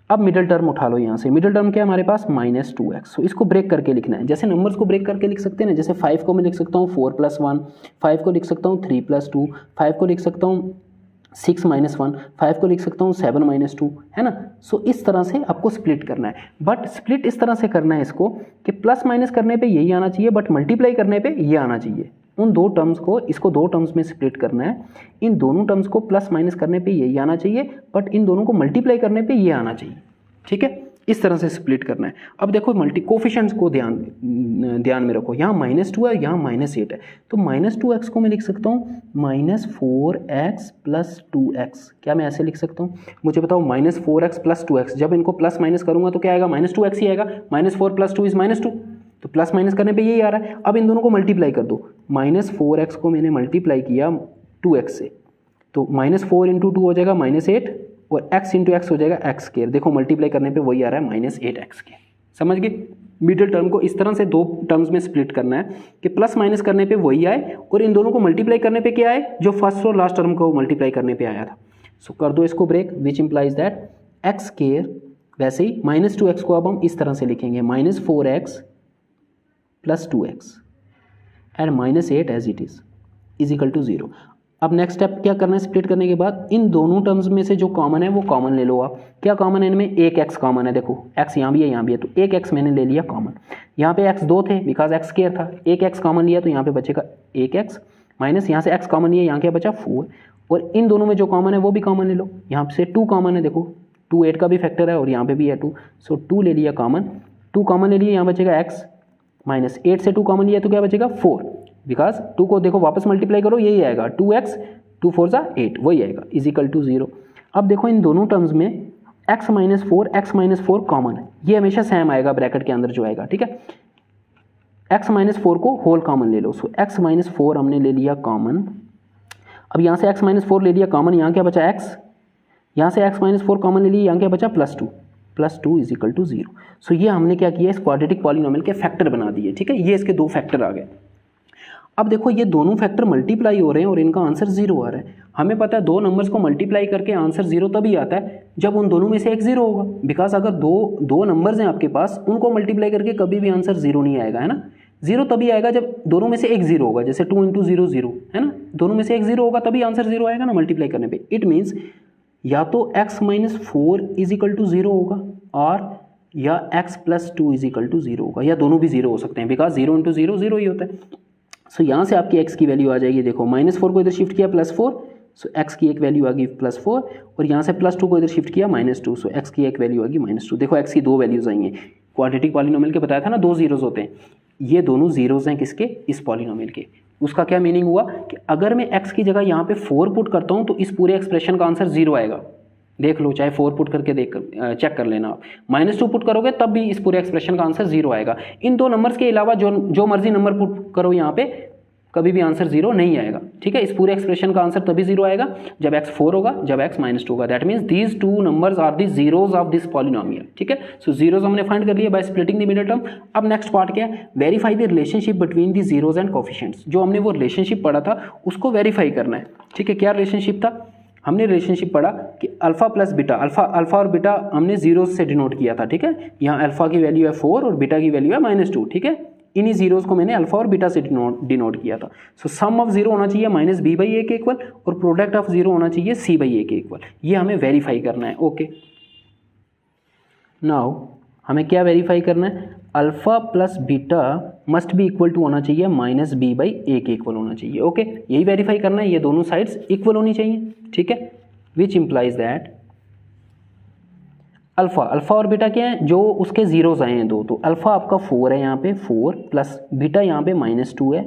अब मिडिल टर्म उठा लो यहाँ से। मिडिल टर्म क्या है हमारे पास, -2x। सो इसको ब्रेक करके लिखना है, जैसे नंबर्स को ब्रेक करके लिख सकते हैं ना, जैसे 5 को मैं लिख सकता हूँ 4 + 1, 5 को लिख सकता हूँ 3 + 2, 5 को लिख सकता हूँ 6 - 1, 5 को लिख सकता हूँ 7 - 2, है ना। सो इस तरह से आपको स्प्लिट करना है, बट स्प्लिट इस तरह से करना है इसको कि प्लस माइनस करने पे यही आना चाहिए, बट मल्टीप्लाई करने पे ये आना चाहिए। उन 2 टर्म्स को, इसको 2 टर्म्स में स्प्लिट करना है। इन दोनों टर्म्स को प्लस माइनस करने पे यही आना चाहिए, बट इन दोनों को मल्टीप्लाई करने पे ये आना चाहिए। ठीक है, इस तरह से स्प्लिट करना है। अब देखो मल्टी कोफिशिएंट्स को ध्यान में रखो, यहाँ -2 है, यहाँ -8 है, तो -2x को मैं लिख सकता हूँ -4x + 2x। क्या मैं ऐसे लिख सकता हूँ, मुझे बताओ, -4x + 2x, जब इनको प्लस माइनस करूँगा तो क्या आएगा, -2x ही आएगा। -4 + 2 = -2, तो प्लस माइनस करने पे यही आ रहा है। अब इन दोनों को मल्टीप्लाई कर दो, -4x को मैंने मल्टीप्लाई किया 2x से, तो -4 × 2 हो जाएगा -8, और x × x हो जाएगा x स्क्वायर। देखो मल्टीप्लाई करने पे वही आ रहा है -8x स्क्वायर। समझ गए। मिडिल टर्म को इस तरह से दो टर्म्स में स्प्लिट करना है कि प्लस माइनस करने पे वही आए और इन दोनों को मल्टीप्लाई करने पे क्या आए, जो फर्स्ट और लास्ट टर्म को मल्टीप्लाई करने पे आया था। सो कर दो इसको break, which implies that x square, वैसे ही -2x को अब हम इस तरह से लिखेंगे -4x + 2x and -8 as it is equal to 0। अब नेक्स्ट स्टेप क्या करना है, स्प्लिट करने के बाद इन दोनों टर्म्स में से जो कॉमन है वो कॉमन ले लो आप। क्या कॉमन है इनमें, एक x कॉमन है, देखो x यहाँ भी है यहाँ भी है, तो एक x मैंने ले लिया कॉमन। यहाँ पे x 2 थे बिकॉज x स्क्वायर था, एक x कॉमन लिया तो यहाँ पे बचेगा एक x माइनस यहाँ से x कॉमन लिया, यहाँ क्या बचा 4, और इन दोनों में जो कॉमन है वो भी कॉमन ले लो। यहाँ से 2 कॉमन है, देखो 2 8 का भी फैक्टर है और यहाँ पे भी है 2, सो 2 ले लिया कॉमन, 2 कॉमन ले लिया, यहाँ बचेगा x माइनस 8 से 2 कॉमन लिया तो क्या बचेगा 4, बिकॉज 2 को देखो वापस मल्टीप्लाई करो यही आएगा 2x 2 4 सा 8 वही आएगा इज इक्वल टू 0। अब देखो इन दोनों टर्म्स में x माइनस 4 कॉमन है, ये हमेशा सेम आएगा ब्रैकेट के अंदर जो आएगा, ठीक है। x माइनस 4 को होल कॉमन ले लो, सो x माइनस 4 हमने ले लिया कॉमन। अब यहाँ से x माइनस 4 ले लिया कॉमन, यहाँ क्या बचा x, यहाँ से x माइनस 4 कॉमन ले लिया, यहाँ क्या बचा +2 इज इक्वल टू 0। सो ये हमने क्या किया, इस क्वाड्रेटिक पॉलिनोमियल के फैक्टर बना दिए, ठीक है, ये इसके दो फैक्टर आ गए। अब देखो ये दोनों फैक्टर मल्टीप्लाई हो रहे हैं और इनका आंसर 0 आ रहा है। हमें पता है दो नंबर्स को मल्टीप्लाई करके आंसर 0 तभी आता है जब उन दोनों में से एक 0 होगा, बिकॉज अगर दो नंबर्स हैं आपके पास, उनको मल्टीप्लाई करके कभी भी आंसर 0 नहीं आएगा, है ना। 0 तभी आएगा जब दोनों में से एक 0 होगा, जैसे 2 × 0 0, है ना, दोनों में से एक 0 होगा तभी आंसर 0 आएगा ना मल्टीप्लाई करने पे। इट मीन्स या तो x minus 4 is equal to 0 होगा और या x plus 2 is equal to 0 होगा, या दोनों भी 0 हो सकते हैं, बिकॉज 0 × 0 0 ही होता है। सो यहाँ से आपकी x की वैल्यू आ जाएगी, देखो -4 को इधर शिफ्ट किया +4, सो x की एक वैल्यू आ गई +4, और यहाँ से +2 को इधर शिफ्ट किया -2, सो x की एक वैल्यू आ गई -2। देखो x की दो वैल्यूज आई हैं, क्वाड्रेटिक पॉलिनोमियल के बताया था ना 2 जीरोज होते हैं, ये दोनों जीरोज हैं किसके, इस पॉलिनोमियल के। उसका क्या मीनिंग हुआ कि अगर मैं x की जगह यहाँ पे 4 पुट करता हूँ तो इस पूरे एक्सप्रेशन का आंसर 0 आएगा। देख लो, चाहे 4 पुट करके चेक कर लेना आप, -2 पुट करोगे तब भी इस पूरे एक्सप्रेशन का आंसर 0 आएगा। इन दो नंबर्स के अलावा जो मर्जी नंबर पुट करो यहाँ पे कभी भी आंसर 0 नहीं आएगा, ठीक है। इस पूरे एक्सप्रेशन का आंसर तभी 0 आएगा जब x 4 होगा, जब x -2 होगा। That means these two numbers are the zeros of this polynomial, ठीक है। सो जीरोज हमने फाइंड कर लिया by splitting the middle term. अब नेक्स्ट पार्ट क्या है, verify the relationship between the zeros and coefficients. जो हमने वो रिलेशनशिप पढ़ा था उसको वेरीफाई करना है, ठीक है। क्या रिलेशनशिप था, हमने रिलेशनशिप पढ़ा कि अल्फा प्लस बीटा, अल्फा और बीटा हमने जीरोज से डिनोट किया था, ठीक है। यहाँ अल्फा की वैल्यू है 4 और बीटा की वैल्यू है -2, ठीक है। इन्हीं जीरोज को मैंने अल्फा और बीटा से डिनोट किया था। सो सम ऑफ 0 होना चाहिए -b/a के इक्वल और प्रोडक्ट ऑफ 0 होना चाहिए c/a के इक्वल। ये हमें वेरीफाई करना है, ओके। नाउ हमें क्या वेरीफाई करना है, alpha plus beta must be equal to होना चाहिए -b/a के इक्वल होना चाहिए, ओके। यही वेरीफाई करना है, ये दोनों साइड्स इक्वल होनी चाहिए, ठीक है। विच इंप्लाइज दैट अल्फा और बीटा क्या है, जो उसके जीरोज आए हैं दो, तो अल्फा आपका 4 है यहाँ पे 4 प्लस बीटा यहाँ पे -2 है,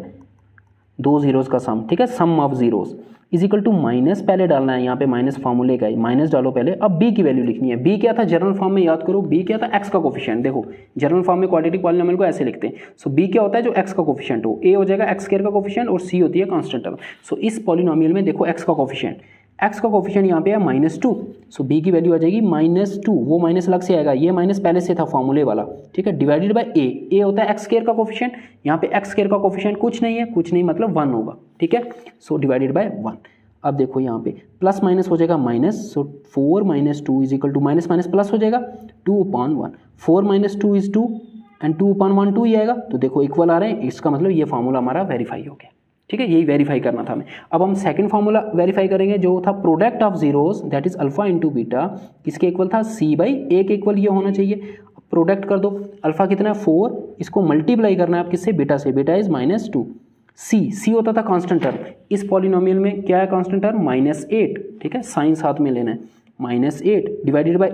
दो जीरोज का सम, ठीक है। Sum of zeros is equal to minus, पहले डालना है यहाँ पे माइनस फार्मूले का, माइनस डालो पहले। अब b की वैल्यू लिखनी है। b क्या था जनरल फॉर्म में, याद करो b क्या था, x का कोफिशिएंट। देखो जनरल फॉर्म में क्वाड्रेटिक पॉलिनोमियल को ऐसे लिखते हैं। सो b क्या होता है, जो x का कोफिशिएंट हो, a हो जाएगा x² का कोफिशिएंट और c होती है कांस्टेंट टर्म। सो इस पॉलिनोमियल में देखो x का कोफिशिएंट, x का कोफिशिएंट यहाँ पे है -2, सो b की वैल्यू आ जाएगी -2, वो माइनस अलग से आएगा, ये माइनस पहले से था फॉर्मूले वाला, ठीक है, डिवाइडेड बाय a होता है x² का कोफिशिएंट, यहाँ पे x² का कोफिशिएंट कुछ नहीं है, कुछ नहीं मतलब 1 होगा, ठीक है। So divided by 1। अब देखो यहाँ पे प्लस माइनस हो जाएगा minus, so 4 - 2 is equal to minus plus हो जाएगा 2/1, 4 - 2 इज 2 एंड 2/1 2 ही आएगा, तो देखो इक्वल आ रहे हैं, इसका मतलब ये फार्मूला हमारा वेरीफाई हो गया, ठीक है। यही वेरीफाई करना था हमें। अब हम सेकंड फार्मूला वेरीफाई करेंगे जो था product of zeros, that is alpha into beta, किसके इक्वल था c/a के इक्वल ये होना चाहिए। प्रोडक्ट कर दो, अल्फा कितना है 4, इसको मल्टीप्लाई करना है आप किससे, बीटा से, बीटा इज -2, c होता था कांस्टेंट टर्म, इस पॉलिनोमियल में क्या है कांस्टेंट टर्म -8, ठीक है, साइन साथ में लेना है, -8 डिवाइडेड बाय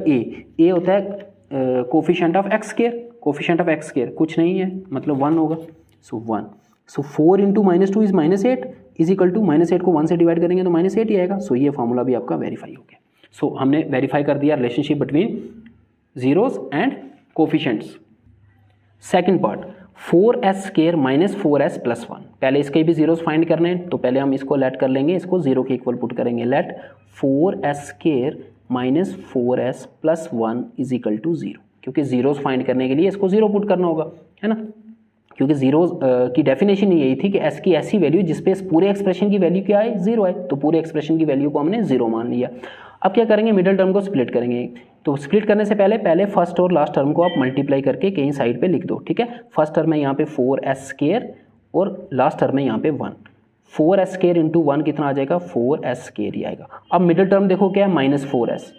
a होता है कोफिशिएंट ऑफ x², कुछ नहीं है मतलब 1 होगा, सो 1, सो 4 × -2 इज -8 इज इक्वल टू -8 को 1 से डिवाइड करेंगे तो -8 ही आएगा। सो ये फार्मूला भी आपका वेरीफाई हो गया। सो हमने वेरीफाई कर दिया relationship between zeros and coefficients. Second part 4s² - 4s + 1, पहले इसके भी जीरोस फाइंड करने हैं, तो पहले हम इसको लेट कर लेंगे, इसको 0 के इक्वल पुट करेंगे। Let 4s² - 4s + 1 is equal to 0, क्योंकि जीरोस फाइंड करने के लिए इसको जीरो पुट करना होगा, है ना, क्योंकि जीरोस की डेफिनेशन यही थी कि एस की ऐसी वैल्यू जिसपे इस पूरे एक्सप्रेशन की वैल्यू क्या है, जीरो है, तो पूरे एक्सप्रेशन की वैल्यू को हमने जीरो मान लिया। अब क्या करेंगे, मिडिल टर्म को स्प्लिट करेंगे। तो स्प्लिट करने से पहले फर्स्ट और लास्ट टर्म को आप मल्टीप्लाई करके कहीं साइड पे लिख दो, ठीक है। फर्स्ट टर्म है यहाँ पे 4s² और लास्ट टर्म है यहाँ पे 1, 4s² इंटू 1 कितना आ जाएगा, 4s² ही आएगा। अब मिडिल टर्म देखो क्या है, -4s।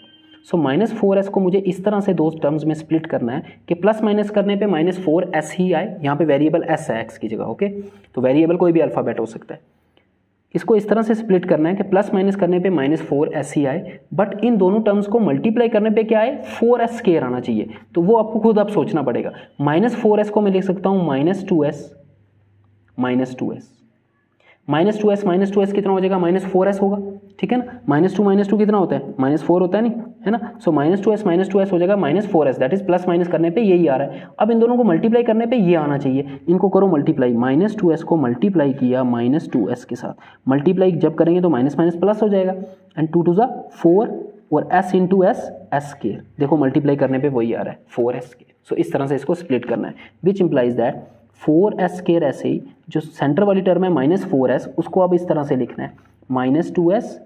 सो -4s को मुझे इस तरह से दो टर्म्स में स्प्लिट करना है कि प्लस माइनस करने पे -4s ही आए, यहाँ पे वेरिएबल s है x की जगह, ओके। तो वेरिएबल कोई भी अल्फ़ाबेट हो सकता है। इसको इस तरह से स्प्लिट करना है कि प्लस माइनस करने पे -4s ही आए, बट इन दोनों टर्म्स को मल्टीप्लाई करने पे क्या आए, 4s² आना चाहिए। तो वो आपको खुद अब सोचना पड़ेगा। -4s को मैं लिख सकता हूँ -2s, -2s कितना हो जाएगा, -4s होगा, ठीक है ना। -2 कितना होता है, -4 होता है, नहीं है ना। सो -2s हो जाएगा -4s, that is plus minus करने पे यही आ रहा है। अब इन दोनों को मल्टीप्लाई करने पे ये आना चाहिए, इनको करो मल्टीप्लाई, -2s को मल्टीप्लाई किया -2s के साथ, मल्टीप्लाई जब करेंगे तो माइनस माइनस प्लस हो जाएगा, एंड 2 2 4 और s इंटू s² देखो मल्टीप्लाई करने पे वही आ रहा है 4s²। सो इस तरह से इसको स्प्लिट करना है, विच इंप्लाइज दैट 4s² ऐसे ही जो सेंटर वाली टर्म है -4s उसको अब इस तरह से लिखना है, -2s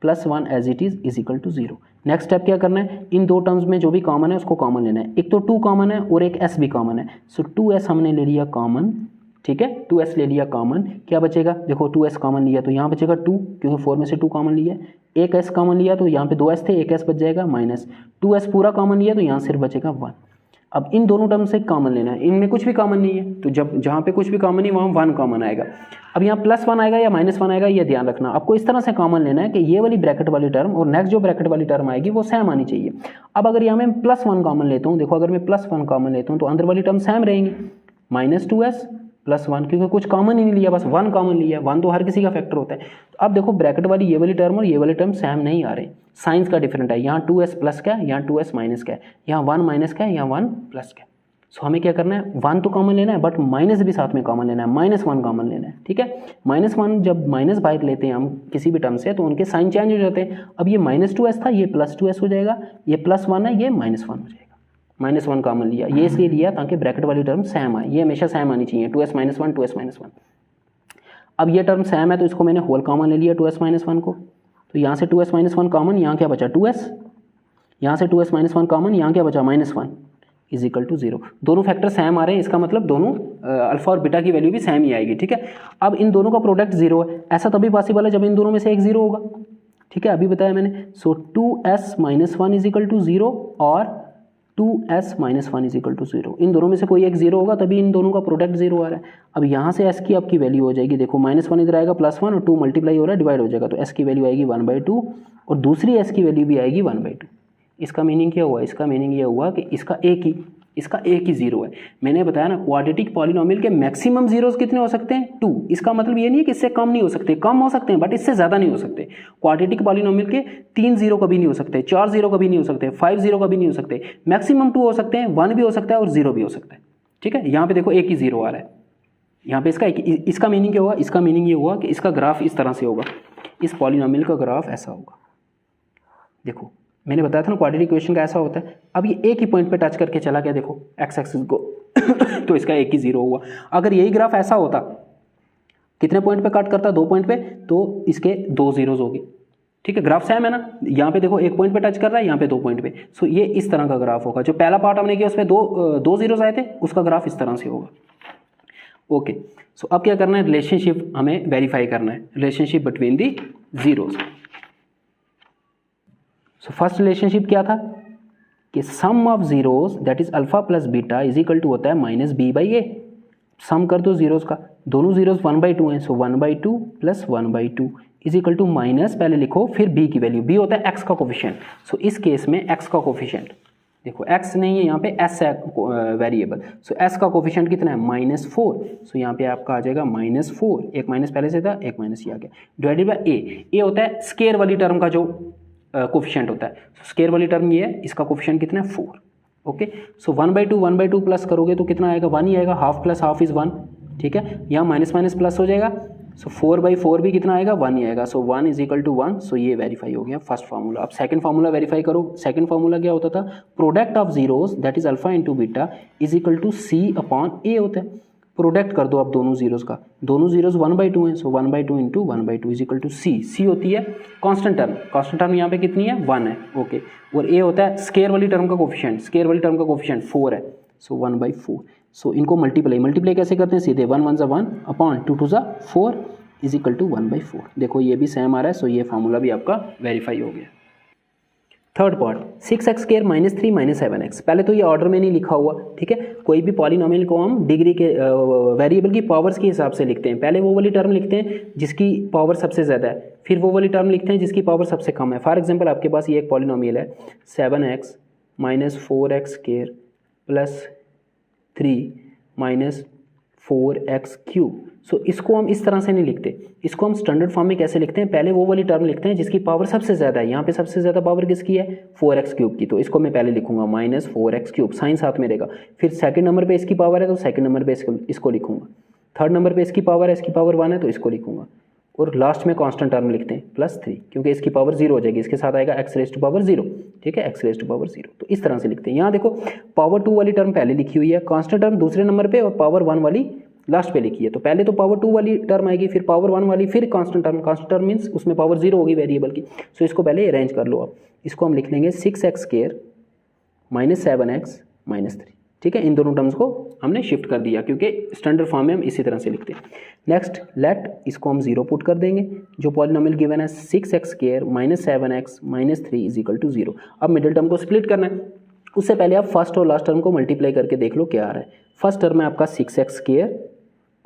plus 1 as it is equal to 0। Next step क्या करना है, इन दो टर्म्स में जो भी कॉमन है उसको कॉमन लेना है। एक तो 2 कॉमन है और एक s भी कॉमन है। सो 2s हमने ले लिया कॉमन, ठीक है, 2s ले लिया कॉमन, क्या बचेगा, देखो 2s कॉमन लिया तो यहाँ बचेगा 2, क्योंकि 4 में से 2 कॉमन लिया। एक s कॉमन लिया तो यहाँ पे 2s थे, एक s बच जाएगा, माइनस 2s पूरा कॉमन लिया तो यहाँ सिर्फ बचेगा 1। अब इन दोनों टर्म से कॉमन लेना है, इनमें कुछ भी कॉमन नहीं है, तो जब जहाँ पे कुछ भी कॉमन नहीं वहाँ 1 कॉमन आएगा। अब यहाँ +1 आएगा या -1 आएगा, ये ध्यान रखना। आपको इस तरह से कॉमन लेना है कि ये वाली ब्रैकेट वाली टर्म और नेक्स्ट जो ब्रैकेट वाली टर्म आएगी वो सेम आनी चाहिए। अब अगर यहाँ मैं +1 कॉमन लेता हूँ, देखो अगर मैं +1 कॉमन लेता हूँ तो अंदर वाली टर्म सेम रहेंगी, -2s + 1, क्योंकि कुछ कॉमन ही नहीं लिया, बस 1 कॉमन लिया। 1 तो हर किसी का फैक्टर होता है। तो अब देखो ब्रैकेट वाली ये वाली टर्म और ये वाली टर्म सेम नहीं आ रहे, साइंस का डिफरेंट है। यहाँ 2s प्लस का है, यहाँ 2s माइनस का है, यहाँ 1 माइनस का है, यहाँ 1 प्लस का है। सो हमें क्या करना है, 1 तो कॉमन लेना है बट माइनस भी साथ में कॉमन लेना है, -1 कॉमन लेना है, ठीक है। -1 जब माइनस बाहर लेते हैं हम किसी भी टर्म से तो उनके साइन चेंज हो जाते हैं। अब ये -2s था, ये +2s हो जाएगा, ये +1 है, ये -1 हो जाएगा। -1 कॉमन लिया, ये इसलिए लिया ताकि ब्रैकेट वाली टर्म सेम आए, ये हमेशा सेम आनी चाहिए, 2s - 1 2s - 1। अब ये टर्म सेम है तो इसको मैंने होल कॉमन ले लिया 2s - 1 को, तो यहाँ से 2s - 1 कॉमन, यहाँ क्या बचा 2s, यहाँ से 2s - 1 कॉमन, यहाँ क्या बचा -1 इज इक्वल टू 0। दोनों फैक्टर सेम आ रहे हैं, इसका मतलब दोनों अल्फा और बीटा की वैल्यू भी सेम ही आएगी, ठीक है। अब इन दोनों का प्रोडक्ट 0 है, ऐसा तभी पॉसिबल है जब इन दोनों में से एक 0 होगा, ठीक है, अभी बताया मैंने। सो 2s - 1 इज इक्वल टू 0 और 2s - 1 इज इक्वल टू 0, इन दोनों में से कोई एक 0 होगा तभी इन दोनों का प्रोडक्ट 0 आ रहा है। अब यहाँ से s की आपकी वैल्यू हो जाएगी, देखो -1 इधर आएगा, +1 और 2 मल्टीप्लाई हो रहा है, डिवाइड हो जाएगा, तो s की वैल्यू आएगी 1/2 और दूसरी s की वैल्यू भी आएगी 1/2। इसका मीनिंग क्या हुआ, इसका मीनिंग ये हुआ कि इसका एक ही 0 है। मैंने बताया ना क्वाड्रेटिक पॉलिनोमियल के मैक्सिमम जीरोस कितने हो सकते हैं, 2। इसका मतलब ये नहीं है कि इससे कम नहीं हो सकते, कम हो सकते हैं बट इससे ज़्यादा नहीं हो सकते। क्वाड्रेटिक पॉलिनोमियल के 3 0 कभी नहीं हो सकते, 4 0 कभी नहीं हो सकते, 5 0 कभी नहीं हो सकते, मैक्सिमम 2 हो सकते हैं, 1 भी हो सकता है और 0 भी हो सकता है, ठीक है। यहाँ पे देखो एक ही 0 आ रहा है, यहाँ पे इसका मीनिंग क्या हुआ, इसका मीनिंग ये हुआ कि इसका ग्राफ इस तरह से होगा, इस पॉलिनोमियल का ग्राफ ऐसा होगा। देखो मैंने बताया था ना क्वाड्रेटिक इक्वेशन का ऐसा होता है। अब ये एक ही पॉइंट पे टच करके चला गया, देखो एक्स एक्सिस को तो इसका एक ही 0 हुआ। अगर यही ग्राफ ऐसा होता, कितने पॉइंट पे कट करता, 2 पॉइंट पे, तो इसके 2 0s होगी, ठीक है। ग्राफ सेम है ना, यहाँ पे देखो 1 पॉइंट पे टच कर रहा है, यहाँ पे 2 पॉइंट पे। सो ये इस तरह का ग्राफ होगा। जो पहला पार्ट हमने किया उसमें दो 0s आए थे, उसका ग्राफ इस तरह से होगा, ओके। सो अब क्या करना है, रिलेशनशिप हमें वेरीफाई करना है, relationship between the zeros. So first relationship क्या था कि sum of zeros that is alpha plus beta is equal to होता है -b/a। सम कर दो जीरोस का, दोनों जीरोस 1/2 हैं, सो 1/2 + 1/2 इज इक्वल टू माइनस, पहले लिखो फिर b की वैल्यू, b होता है x का कोफिशिएंट। सो इस केस में x का कोफिशिएंट देखो x नहीं है, यहाँ पे s है वेरिएबल। सो s का कोफिशिएंट कितना है, -4। सो यहाँ पे आपका आ जाएगा -4, एक माइनस पहले से था, एक माइनस ये आ गया, डिवाइडेड बाय a होता है स्केयर वाली टर्म का जो कोफिशिएंट होता है। स्केयर वाली टर्म ये है, इसका कोफिशिएंट कितना है 4, ओके। सो 1/2 प्लस करोगे तो कितना आएगा, 1 ही आएगा, हाफ प्लस हाफ इज 1, ठीक है। यहाँ माइनस माइनस प्लस हो जाएगा, सो 4/4 भी कितना आएगा, 1 ही आएगा। So 1 is equal to 1। So ये वेरीफाई हो गया फर्स्ट फार्मूला। अब सेकंड फार्मूला वेरीफाई करो। सेकंड फार्मूला क्या होता था, product of zeros that is alpha into beta is equal to c upon a होता है। प्रोडक्ट कर दो आप दोनों जीरोस का, दोनों जीरोस 1/2 हैं। सो 1/2 इंटू 1/2 इज इक्वल टू सी। सी होती है कांस्टेंट टर्म, कांस्टेंट टर्म यहाँ पे कितनी है, 1 है, ओके। और ए होता है स्केयर वाली टर्म का कोफिशिएंट, स्केयर वाली टर्म का कोफिशिएंट 4 है। सो 1/4। सो इनको मल्टीप्लाई कैसे करते हैं, सीधे 1 1 1 अपॉन 2 2 4 इज इक्वल टू 1/4। देखो ये भी सेम आ रहा है। सो ये फार्मूला भी आपका वेरीफाई हो गया। Third part 6x square minus 3 minus 7x। पहले तो ये ऑर्डर में नहीं लिखा हुआ, ठीक है। कोई भी पॉलिनोमियल को हम डिग्री के वेरिएबल की पावर्स के हिसाब से लिखते हैं। पहले वो वाली टर्म लिखते हैं जिसकी पावर सबसे ज़्यादा है, फिर वो वाली टर्म लिखते हैं जिसकी पावर सबसे कम है। फॉर एग्जांपल आपके पास ये एक पॉलिनोमियल है 7x minus 4x square plus 3 minus 4x cube. So इसको हम इस तरह से नहीं लिखते, इसको हम स्टैंडर्ड फॉर्म में कैसे लिखते हैं, पहले वो वाली टर्म लिखते हैं जिसकी पावर सबसे ज़्यादा है। यहाँ पे सबसे ज़्यादा पावर किसकी है, 4x क्यूब की। तो इसको मैं पहले लिखूंगा माइनस 4x क्यूब, साइन साथ में रहेगा। फिर सेकंड नंबर पे इसकी पावर है तो सेकंड नंबर पे इसको लिखूंगा। थर्ड नंबर पे इसकी पावर है, इसकी पावर 1 है तो इसको लिखूंगा। और लास्ट में कांस्टेंट टर्म लिखते हैं +3, क्योंकि इसकी पावर 0 हो जाएगी, इसके साथ आएगा x रेज़ टू पावर 0, ठीक है, x रेज़ टू पावर 0। तो इस तरह से लिखते हैं। यहाँ देखो पावर 2 वाली टर्म पहले लिखी हुई है, कांस्टेंट टर्म दूसरे नंबर पे और पावर 1 वाली लास्ट पे लिखी है। तो पहले तो पावर 2 वाली टर्म आएगी, फिर पावर 1 वाली, फिर constant term. Constant term means उसमें पावर 0 होगी वेरिएबल की। सो इसको पहले अरेंज कर लो आप। इसको हम लिख लेंगे 6x square minus 7x minus 3, ठीक है। इन दोनों टर्म्स को हमने शिफ्ट कर दिया क्योंकि स्टैंडर्ड फॉर्म में हम इसी तरह से लिखते हैं। नेक्स्ट लेट, इसको हम 0 पुट कर देंगे। जो पॉलिनोमियल गिवन है 6x square minus 7x minus 3 is equal to 0। अब मिडिल टर्म को स्प्लिट करना है। उससे पहले आप फर्स्ट और लास्ट टर्म को मल्टीप्लाई करके देख लो क्या आ रहा है। फर्स्ट टर्म है आपका 6x स्क्वायर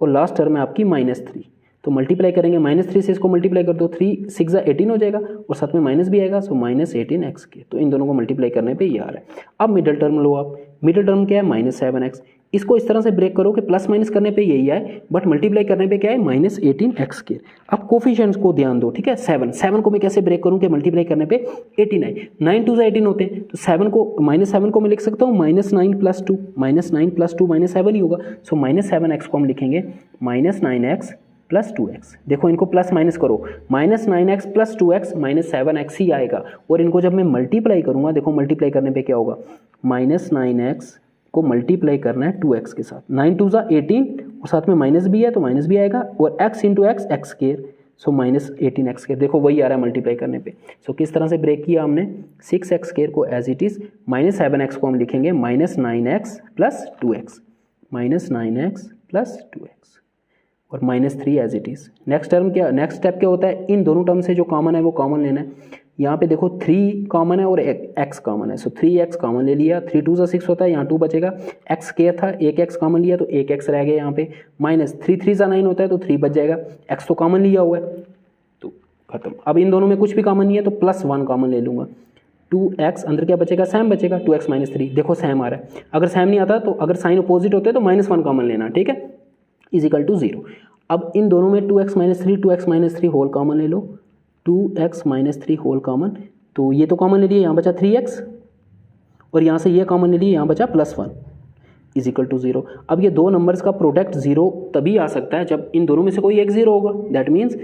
और लास्ट टर्म है आपकी -3। तो मल्टीप्लाई करेंगे, -3 से इसको मल्टीप्लाई कर दो, 3 6 18 हो जाएगा और साथ में माइनस भी आएगा। सो -18x के, तो इन दोनों को मल्टीप्लाई करने पे ये आ रहा है। अब मिडिल टर्म लो आप। मिडिल टर्म क्या है, -7x। इसको इस तरह से ब्रेक करो कि प्लस माइनस करने पे यही आए, बट मल्टीप्लाई करने पे क्या है, -18x के। अब कोफिशिएंट्स को ध्यान दो, ठीक है। 7 को मैं कैसे ब्रेक करूँ कि मल्टीप्लाई करने पे 18 आए। 9 2 18 होते हैं, तो 7 को -7 को मैं लिख सकता हूँ -9 + 2, -9 + 2 -7 ही होगा। सो -7x को हम लिखेंगे -9x + 2x। देखो इनको प्लस माइनस करो, -9x + 2x -7x ही आएगा। और इनको जब मैं मल्टीप्लाई करूँगा, देखो मल्टीप्लाई करने पे क्या होगा, -9x को मल्टीप्लाई करना है 2x के साथ। 9 2 18 और साथ में माइनस भी है तो माइनस भी आएगा, और x × x x square. So -18x square, देखो वही आ रहा है मल्टीप्लाई करने पे। सो किस तरह से ब्रेक किया हमने, 6x स्क्वायर को एज इट इज़, -7x को हम लिखेंगे -9x + 2x, -9x + 2x और -3 as it is. Next term क्या, नेक्स्ट स्टेप क्या होता है, इन दोनों टर्म से जो कॉमन है वो कॉमन लेना है। यहाँ पे देखो 3 कॉमन है और x कॉमन है। सो 3x कॉमन ले लिया, 3 2 6 होता है, यहाँ 2 बचेगा। x स्क्वायर था, 1x कॉमन लिया तो 1x रह गया यहाँ पे। -3 3 9 होता है तो 3 बच जाएगा। x तो कॉमन लिया हुआ है तो खत्म। अब इन दोनों में कुछ भी कॉमन नहीं है तो +1 कॉमन ले लूँगा। 2x अंदर क्या बचेगा, सैम बचेगा, 2x - 3। देखो सैम आ रहा है। अगर सैम नहीं आता तो अगर साइन अपोजिट होते तो -1 कॉमन लेना, ठीक है, इज इक्वल टू 0। अब इन दोनों में 2x - 3 2x - 3 होल कॉमन ले लो, 2x - 3 होल कॉमन। तो ये तो कॉमन ले लिए, यहाँ बचा 3x और यहाँ से ये कॉमन ले लिए, यहाँ बचा +1 इज इक्वल टू 0। अब ये दो नंबर्स का प्रोडक्ट 0 तभी आ सकता है जब इन दोनों में से कोई एक 0 होगा। That means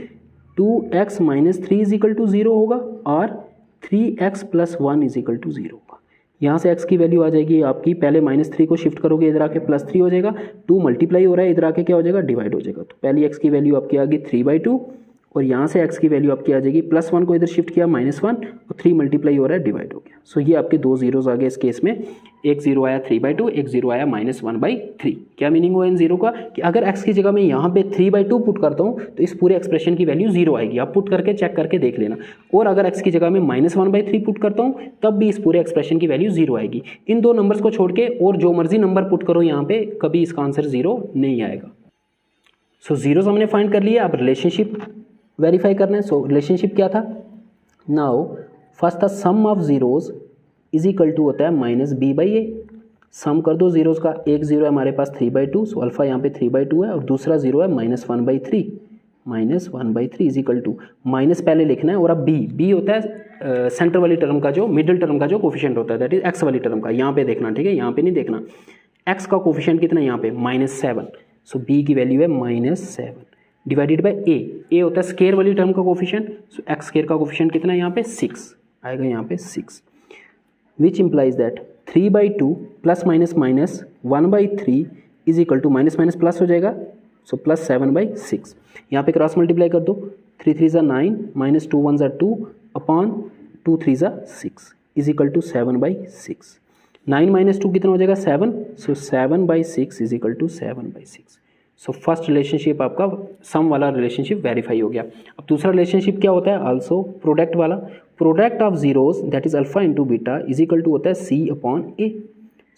2x - 3 is equal to 0 होगा और 3x + 1 इज इक्वल टू 0 होगा। यहाँ से x की वैल्यू आ जाएगी आपकी, पहले -3 को शिफ्ट करोगे इधर आके +3 हो जाएगा, 2 मल्टीप्लाई हो रहा है इधर आके क्या हो जाएगा, डिवाइड हो जाएगा। तो पहली x की वैल्यू आपकी आ गई 3/2 और यहाँ से x की वैल्यू आपकी आ जाएगी, +1 को इधर शिफ्ट किया -1 और 3 मल्टीप्लाई हो रहा है, डिवाइड हो गया। सो ये आपके 2 जीरोस आ गए इस केस में, एक 0 आया 3/2, एक 0 आया -1/3। क्या मीनिंग हुआ इन 0 का कि अगर x की जगह मैं यहाँ पे 3/2 पुट करता हूँ तो इस पूरे एक्सप्रेशन की वैल्यू 0 आएगी। आप पुट करके चेक करके देख लेना। और अगर x की जगह मैं -1/3 पुट करता हूँ तब भी इस पूरे एक्सप्रेशन की वैल्यू 0 आएगी। इन दो नंबर्स को छोड़ के और जो मर्जी नंबर पुट करो यहाँ पे, कभी इसका आंसर 0 नहीं आएगा। सो जीरोस हमने फाइंड कर लिया। अब रिलेशनशिप वेरीफाई करना है। सो रिलेशनशिप क्या था, नाउ फर्स्ट था sum of zeros is equal to होता है -b/a। सम कर दो जीरोस का, एक 0 है हमारे पास 3/2, सो अल्फा यहाँ पे 3/2 है और दूसरा 0 है -1/3। -1/3 इज इक्वल टू, माइनस पहले लिखना है। और अब b होता है सेंटर वाली टर्म का, जो मिडिल टर्म का जो कोफिशिएंट होता है, दैट इज x वाली टर्म का। यहाँ पे देखना, ठीक है, यहाँ पे नहीं देखना। x का कोफिशिएंट कितना है यहाँ पे, -7। सो b की वैल्यू है -7 डिवाइडेड बाय ए होता है स्केयर वाली टर्म का कोफिशिएंट, सो एक्स स्केयर का कोफिशिएंट कितना है यहाँ पे 6 आएगा यहाँ पे 6, which implies that 3/2 plus minus minus 1/3 is equal to minus minus plus हो जाएगा, सो प्लस 7/6। यहाँ पे क्रॉस मल्टीप्लाई कर दो, 3 3 ज़ा 9 माइनस 2 1 ज़ा 2 अपॉन 2 3 ज़ा 6 इज इक्वल टू 7/6। 9 माइनस 2 कितना हो जाएगा 7, so 7/6 is equal to 7/6। So first relationship आपका सम वाला रिलेशनशिप वेरीफाई हो गया। अब दूसरा रिलेशनशिप क्या होता है, आल्सो प्रोडक्ट वाला। Product of zeros that is alpha into beta is equal to होता है c upon a.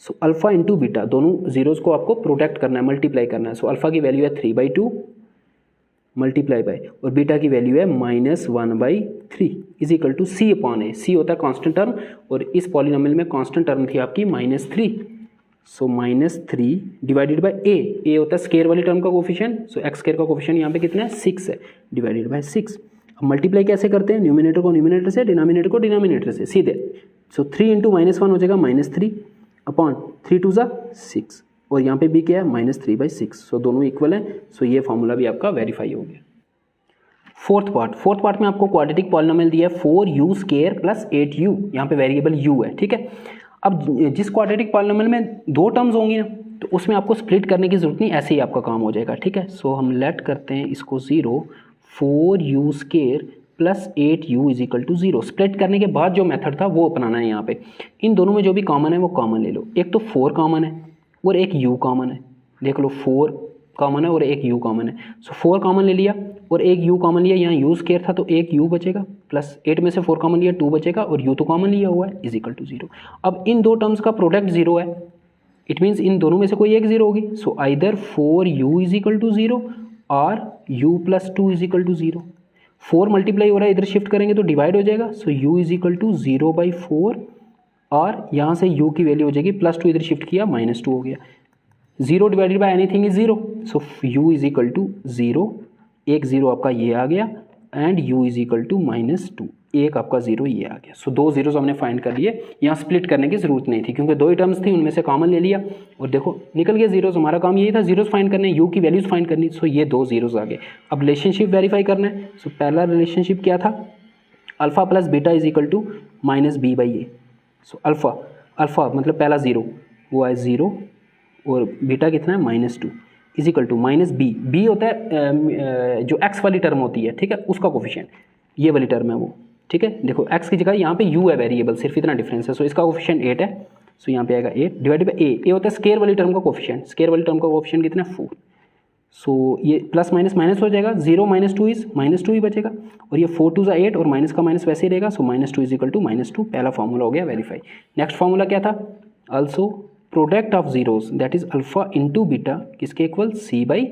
So alpha into beta दोनों जीरोस को आपको प्रोडक्ट करना है, मल्टीप्लाई करना है। सो अल्फा की वैल्यू है 3/2 मल्टीप्लाई बाय और बीटा की वैल्यू है -1/3 is equal to c upon a. C होता है कांस्टेंट टर्म और इस पॉलिनोमियल में कांस्टेंट टर्म थी आपकी -3, सो -3 डिवाइडेड बाय ए होता है स्केयर वाली टर्म का कोफिशिएंट, सो एक्स स्केयर का कोफिशिएंट यहाँ पे कितना है 6 है, डिवाइडेड बाय 6। अब मल्टीप्लाई कैसे करते हैं, न्यूमिनेटर को न्यूमिनेटर से, डिनोमिनेटर को डिनोमिनेटर से सीधे। सो 3 × -1 हो जाएगा -3 अपॉन 3 2 ज़ा 6 और यहाँ पे भी क्या है -3/6, सो दोनों इक्वल हैं। सो ये फॉर्मूला भी आपका वेरीफाई हो गया। फोर्थ पार्ट में आपको क्वाड्रेटिक पॉलिनोमियल दिया है 4u स्केयर प्लस 8u, यहाँ पे वेरिएबल u है, ठीक है। अब जिस क्वाड्रेटिक पॉलिनोमियल में 2 टर्म्स होंगी ना, तो उसमें आपको स्प्लिट करने की जरूरत नहीं, ऐसे ही आपका काम हो जाएगा, ठीक है। सो हम लेट करते हैं इसको 0, 4u square plus 8u is equal to 0। Split करने के बाद जो मेथड था वो अपनाना है यहाँ पे। इन दोनों में जो भी कॉमन है वो कॉमन ले लो। एक तो 4 कॉमन है और एक u कॉमन है, देख लो 4 कॉमन है और एक u कॉमन है। सो 4 कॉमन ले लिया और एक u कॉमन लिया, यहाँ u स्केयर था तो एक u बचेगा, प्लस 8 में से 4 कॉमन लिया 2 बचेगा और u तो कॉमन लिया हुआ है, इज इक्वल टू 0। अब इन दो टर्म्स का प्रोडक्ट 0 है, इट मीन्स इन दोनों में से कोई एक 0 होगी। So either 4u is equal to 0 और u + 2 is equal to 0। 4 multiply हो रहा है, इधर शिफ्ट करेंगे तो डिवाइड हो जाएगा, सो u इज इक्वल टू 0/4 और यहाँ से u की वैल्यू हो जाएगी +2, इधर शिफ्ट किया -2 हो गया। 0 divided by anything is 0, so u is equal to 0, एक 0 आपका ये आ गया and u is equal to -2, एक आपका 0 ये आ गया। सो 2 जीरोस हमने फाइंड कर लिए, यहाँ स्प्लिट करने की जरूरत नहीं थी क्योंकि 2 ही टर्म्स थी, उनमें से कॉमन ले लिया और देखो निकल गया जीरोस। हमारा काम यही था जीरोस फाइंड करने, u की वैल्यूज फाइंड करनी। सो ये 2 जीरोस आ गए। अब रिलेशनशिप वेरीफाई करना है। सो पहला रिलेशनशिप क्या था, alpha plus beta is equal to -b/a। So alpha मतलब पहला 0 वो है 0 और बीटा कितना है -2 इज इक्वल टू -b होता है जो x वाली टर्म होती है, ठीक है, उसका कोफिशिएंट, ये वाली टर्म है वो, ठीक है। देखो x की जगह यहाँ पे u है वेरिएबल, सिर्फ इतना डिफरेंस है। सो इसका कोफिशिएंट 8 है, सो यहाँ पे आएगा 8 डिवाइडेड बाय a होता है स्केयर वाली टर्म का कोफिशिएंट, स्केयर वाली टर्म का कोफिशिएंट कितना है 4। सो ये प्लस माइनस माइनस हो जाएगा, 0 - 2 इज -2 ही बचेगा और ये 4 2 8 और माइनस का माइनस वैसे ही रहेगा। सो -2 इज इक्वल टू -2, पहला फॉर्मूला हो गया वेरीफाई। नेक्स्ट फॉर्मूला क्या था, also product of zeros that is alpha into beta किसके इक्वल, c/a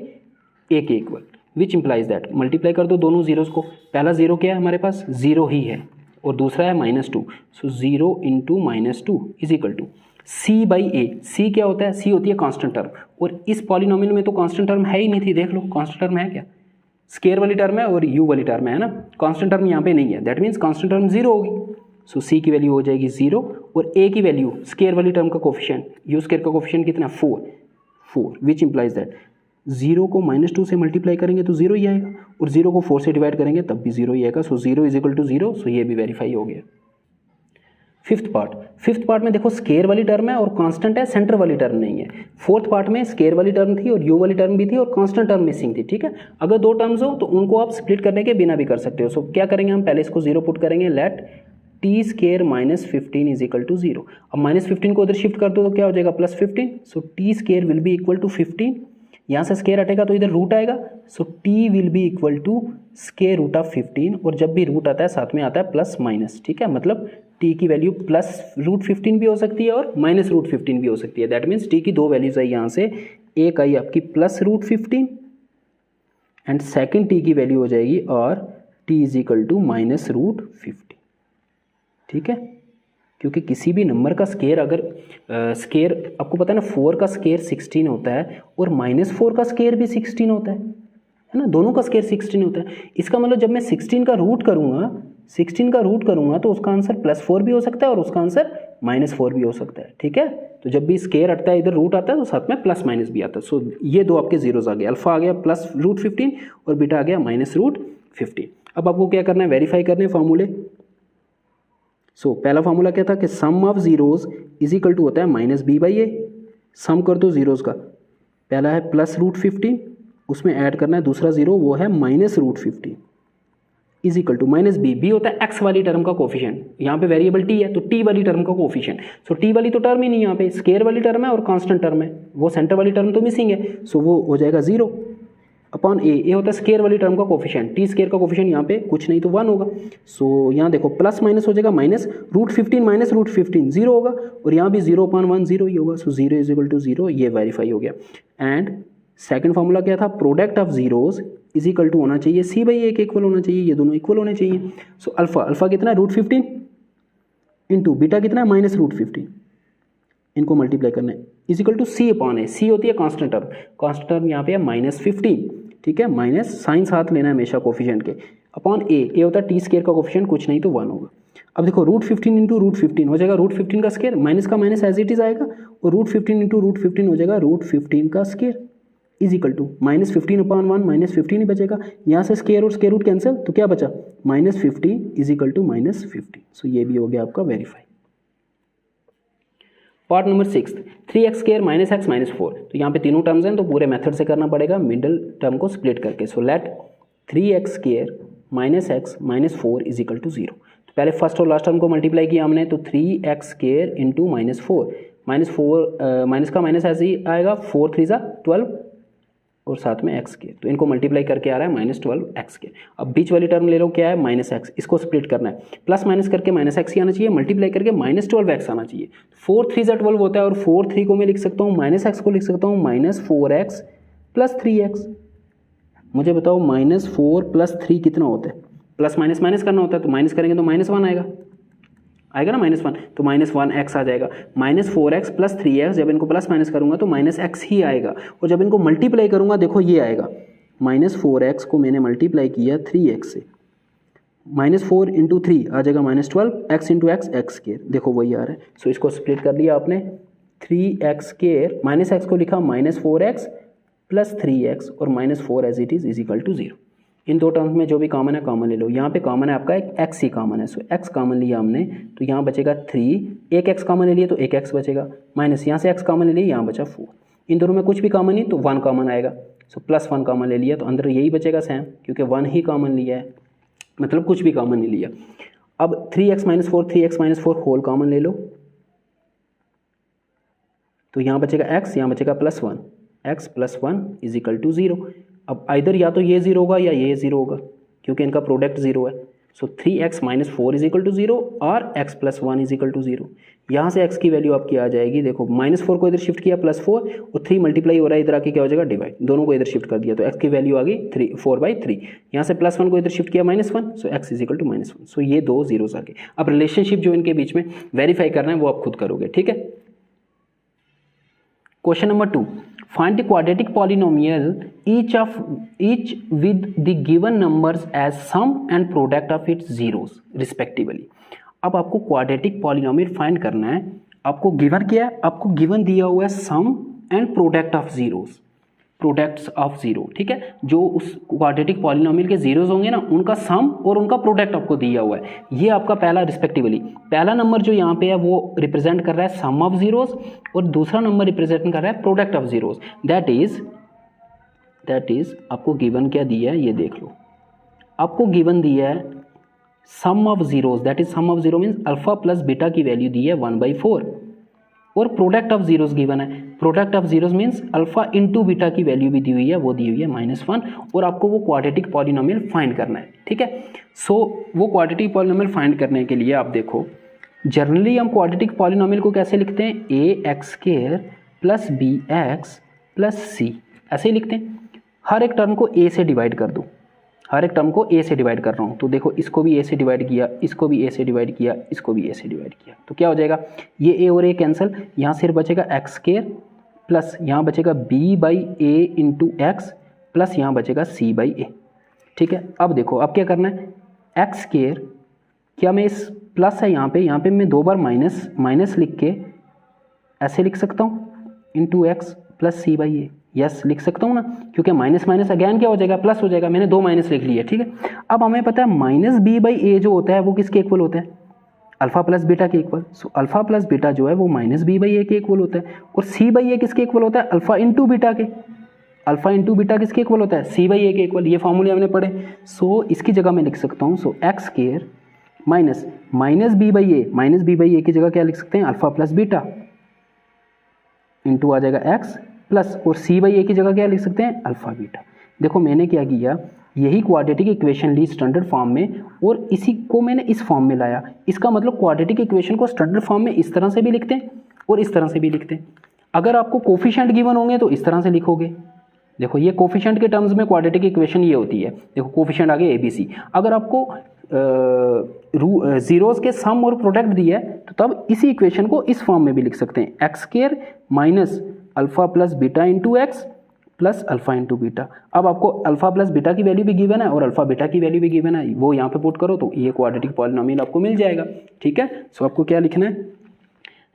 के equal, which implies that multiply कर दो दोनों जीरोस को। पहला 0 क्या है हमारे पास, 0 ही है और दूसरा है -2, so 0 × -2 is equal to c/a। c क्या होता है, c होती है कांस्टेंट टर्म और इस पॉलिनोमियल में तो कांस्टेंट टर्म है ही नहीं थी, देख लो कांस्टेंट टर्म है क्या, स्केयर वाली टर्म है और u वाली टर्म है ना, कांस्टेंट टर्म यहाँ पे नहीं है, दैट मीन्स कांस्टेंट टर्म 0 होगी। सो c की वैल्यू हो जाएगी 0 और a की वैल्यू स्केयर वाली टर्म का कोफिशिएंट, u स्केयर का कोफिशिएंट कितना 4, विच इंप्लाइज दैट 0 को -2 से मल्टीप्लाई करेंगे तो 0 ही आएगा और 0 को 4 से डिवाइड करेंगे तब भी 0 ही आएगा। सो 0 इज इक्वल टू 0, सो ये भी वेरीफाई हो गया। फिफ्थ पार्ट में देखो स्केयर वाली टर्म है और कांस्टेंट है, सेंटर वाली टर्म नहीं है। फोर्थ पार्ट में स्केयर वाली टर्म थी और u वाली टर्म भी थी और कांस्टेंट टर्म मिसिंग थी, ठीक है। अगर 2 टर्म्स हो तो उनको आप स्प्लिट करने के बिना भी कर सकते हो। सो क्या करेंगे हम, पहले इसको 0 पुट करेंगे, let t square -15 is equal to 0। अब -15 को उधर शिफ्ट कर दो तो क्या हो जाएगा +15, so t square will be equal to 15, यहाँ से स्केयर हटेगा तो इधर रूट आएगा, so t will be equal to square root of 15 और जब भी रूट आता है साथ में आता है प्लस माइनस, ठीक है, मतलब t की वैल्यू +√15 भी हो सकती है और -√15 भी हो सकती है। दैट मीन्स t की 2 वैल्यूज आई यहाँ से, एक आई आपकी +√15 एंड सेकेंड t की वैल्यू हो जाएगी और t इज इक्वल टू -√15, ठीक है। क्योंकि किसी भी नंबर का स्केयर अगर स्केयर आपको पता है ना, 4 का स्केयर 16 होता है और -4 का स्केयर भी 16 होता है ना, दोनों का स्केयर 16 होता है। इसका मतलब जब मैं 16 का रूट करूंगा तो उसका आंसर +4 भी हो सकता है और उसका आंसर -4 भी हो सकता है, ठीक है। तो जब भी स्केयर हटता है इधर रूट आता है तो साथ में प्लस माइनस भी आता है। सो ये दो आपके जीरोस आ गए, अल्फा आ गया +√15 और बीटा आ गया -√15। अब आपको क्या करना है, वेरीफाई करने फार्मूले। सो पहला फार्मूला क्या था कि sum of zeros is equal to होता है -b/a। सम कर दो जीरोस का, पहला है +√15, उसमें ऐड करना है दूसरा जीरो, वो है -√15 is equal to -b। b होता है x वाली टर्म का कोफिशिएंट, यहाँ पे वेरिएबल t है तो t वाली टर्म का कोफिशिएंट। सो t वाली तो टर्म ही नहीं, यहाँ पे स्केयर वाली टर्म है और कांस्टेंट टर्म है, वो सेंटर वाली टर्म तो मिसिंग है। सो वो हो जाएगा 0 अपॉन a होता है स्केयर वाली टर्म का कोफिशिएंट, t स्केयर का कोफिशिएंट यहाँ पे कुछ नहीं तो 1 होगा। सो यहाँ देखो प्लस माइनस हो जाएगा, -√15 0 होगा, और यहाँ भी 0/1 0 ही होगा। सो 0 इज इक्वल टू 0, ये वेरीफाई हो गया। एंड सेकंड फार्मूला क्या था, product of zeros is equal to होना चाहिए c/a के इक्वल होना चाहिए, ये दोनों इक्वल होने चाहिए। सो अल्फा कितना है √15 इंटू बीटा कितना है -√15, इनको मल्टीप्लाई करना है is equal to c/a। c होती है कांस्टेंट टर्म यहाँ पे है -15, ठीक है, माइनस साइन साथ लेना है हमेशा कोफिशिएंट के, अपॉन a होता है टी स्केयर का कोफिशिएंट, कुछ नहीं तो 1 होगा। अब देखो √15 इंटू √15 हो जाएगा √15 का स्केयर, माइनस का माइनस एज इट इज आएगा, और √15 इंटू √15 हो जाएगा √15 का स्केयर इज इक्वल टू -15/1 -15 ही बचेगा। यहाँ से स्केयर और स्केयर रूट कैंसिल, तो क्या बचा -15 इज इक्वल टू -15। सो ये भी हो गया आपका verify. Part number 6, 3x² -x -4। तो यहाँ पे तीनों टर्म्स हैं तो पूरे मेथड से करना पड़ेगा, मिडिल टर्म को स्प्लिट करके। So let 3x² -x -4 is equal to 0। तो पहले फर्स्ट और लास्ट टर्म को मल्टीप्लाई किया हमने, तो 3x² इंटू -4, माइनस का माइनस ऐसे ही आएगा, 4 3 12 और साथ में x², तो इनको मल्टीप्लाई करके आ रहा है -12x²। अब बीच वाली टर्म ले लो, क्या है -x, इसको स्प्लिट करना है, प्लस माइनस करके -x ही आना चाहिए, मल्टीप्लाई करके -12x आना चाहिए। 4 3 12 होता है, और 4 3 को मैं लिख सकता हूँ, -x को लिख सकता हूँ -4x + 3x। मुझे बताओ -4 + 3 कितना होता है, प्लस माइनस माइनस करना होता है, तो माइनस करेंगे तो -1 आएगा ना, -1, तो -1x आ जाएगा। -4x + 3x, जब इनको प्लस माइनस करूंगा तो -x ही आएगा, और जब इनको मल्टीप्लाई करूंगा देखो ये आएगा, -4x को मैंने मल्टीप्लाई किया 3x से, -4 इंटू 3 आ जाएगा -12, x इंटू x², देखो वही आ रहा है। सो इसको स्प्लिट कर लिया आपने, 3x², -x को लिखा -4x + 3x, और -4 as it is equal to 0। इन दो टर्म्स में जो भी कॉमन है कॉमन ले लो, यहाँ पे कॉमन है आपका एक x ही कॉमन है, सो x कॉमन लिया हमने, तो यहाँ बचेगा 3, एक x कॉमन ले लिया तो एक x बचेगा, माइनस यहाँ से x कॉमन ले लिया, यहाँ बचा 4। इन दोनों में कुछ भी कॉमन नहीं तो 1 कॉमन आएगा, सो +1 कॉमन ले लिया, तो अंदर यही बचेगा सेम, क्योंकि 1 ही कॉमन लिया है, मतलब कुछ भी कॉमन नहीं लिया। अब 3x -4 3x -4 होल कॉमन ले लो, तो यहाँ बचेगा x, यहाँ बचेगा +1, x + 1 इज इक्वल टू 0। अब इधर या तो ये 0 होगा या ये 0 होगा, क्योंकि इनका प्रोडक्ट 0 है। सो 3x -4 इज इक्वल टू 0 और x + 1 इज इक्वल टू 0। यहाँ से x की वैल्यू आपकी आ जाएगी, देखो -4 को इधर शिफ्ट किया +4, और 3 मल्टीप्लाई हो रहा है इधर आके, क्या हो जाएगा डिवाइड, दोनों को इधर शिफ्ट कर दिया तो x की वैल्यू आ गई 4/3। यहाँ से +1 को इधर शिफ्ट किया -1, सो x is equal to -1। So ये दो जीरोस आ गए। अब रिलेशनशिप जो इनके बीच में वेरीफाई करना है वो आप खुद करोगे, ठीक है। Question number 2, find the quadratic polynomial each with the given numbers as sum and product of its zeros respectively। अब आपको क्वाड्रेटिक पॉलिनोमियल फाइंड करना है, आपको गिवन क्या है, आपको गिवन दिया हुआ है sum and product of zeros, products of zero, ठीक है। जो उस क्वाड्रेटिक पॉलिनोमियल के जीरोस होंगे ना, उनका सम और उनका प्रोडक्ट आपको दिया हुआ है। ये आपका पहला रिस्पेक्टिवली, पहला नंबर जो यहाँ पे है वो रिप्रेजेंट कर रहा है सम ऑफ जीरोस, और दूसरा नंबर रिप्रेजेंट कर रहा है product of zeros. That is आपको गिवन क्या दिया है ये देख लो, आपको गिवन दिया है sum of zeros, that is sum of zero means alpha plus beta की वैल्यू दी है 1/4, और प्रोडक्ट ऑफ जीरोस गिवन है, product of zeros means alpha into beta की वैल्यू भी दी हुई है, वो दी हुई है -1, और आपको वो क्वाड्रेटिक पॉलिनोमियल फाइंड करना है, ठीक है। सो वो क्वाड्रेटिक पॉलिनोमियल फाइंड करने के लिए आप देखो, जनरली हम क्वाड्रेटिक पॉलिनोमियल को कैसे लिखते हैं, ax² + bx + c, ऐसे ही लिखते हैं। हर एक टर्म को a से डिवाइड कर दो, हर एक टर्म को a से डिवाइड कर रहा हूँ, तो देखो इसको भी a से डिवाइड किया, इसको भी a से डिवाइड किया, इसको भी a से डिवाइड किया, तो क्या हो जाएगा, ये a और a कैंसिल, यहाँ सिर्फ बचेगा x² प्लस यहाँ बचेगा b/a इंटू x प्लस यहाँ बचेगा c/a, ठीक है। अब देखो अब क्या करना है, x² क्या मैं इस प्लस है यहाँ पे मैं 2 बार माइनस लिख के ऐसे लिख सकता हूँ into x plus c by a. Yes लिख सकता हूँ ना, क्योंकि माइनस माइनस अगेन क्या हो जाएगा, प्लस हो जाएगा। मैंने 2 माइनस लिख लिए, ठीक है। अब हमें पता है माइनस बी बाई ए जो होता है वो किसके इक्वल होता है, अल्फा प्लस बीटा के equal. So alpha plus beta जो है वो माइनस बी बाई ए के इक्वल होता है। और सी बाई ए किसके इक्वल होता है, अल्फा इंटू बीटा के। अल्फा इंटू बीटा किसके इक्वल होता है, सी बाई ए के इक्वल। ये फॉर्मूले हमने पढ़े। सो इसकी जगह मैं लिख सकता हूँ, so x square minus b by a की जगह क्या लिख सकते हैं, अल्फा प्लस बीटा इंटू आ जाएगा एक्स प्लस, और सी बाई ए की जगह क्या लिख सकते हैं, अल्फा बीटा। देखो मैंने क्या किया, यही क्वाड्रेटिक इक्वेशन ली स्टैंडर्ड फॉर्म में और इसी को मैंने इस फॉर्म में लाया। इसका मतलब क्वाड्रेटिक इक्वेशन को स्टैंडर्ड फॉर्म में इस तरह से भी लिखते हैं और इस तरह से भी लिखते हैं। अगर आपको कोफिशिएंट गिवन होंगे तो इस तरह से लिखोगे। देखो ये कोफिशिएंट के टर्म्स में क्वाड्रेटिक इक्वेशन ये होती है। देखो कोफिशिएंट आगे ABC। अगर आपको जीरोस के सम और प्रोडक्ट दिया है तो तब इसी इक्वेशन को इस फॉर्म में भी लिख सकते हैं, x square minus alpha plus beta into x plus alpha into beta. अब आपको अल्फा प्लस बीटा की वैल्यू भी गिवन है और अल्फा बीटा की वैल्यू भी गिवन है, वो यहाँ पे पुट करो तो ये क्वाड्रेटिक पॉलिनोमियल आपको मिल जाएगा, ठीक है। सो आपको क्या लिखना है,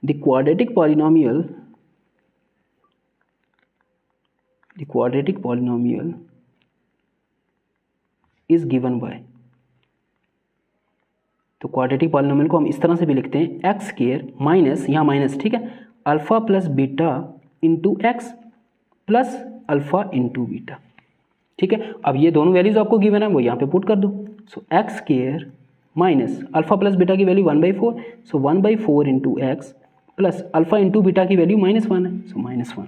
the quadratic polynomial is given by. तो क्वाड्रेटिक पॉलिनोमियल को हम इस तरह से भी लिखते हैं, एक्स स्क्वायर माइनस, यहाँ माइनस, ठीक है, alpha plus beta into x plus alpha into beta, ठीक है। अब ये दोनों वैल्यूज आपको गिवन है, वो यहाँ पे पुट कर दो। So x square minus alpha plus beta की value 1/4, so 1/4 into x plus alpha into beta की वैल्यू -1 है, सो -1,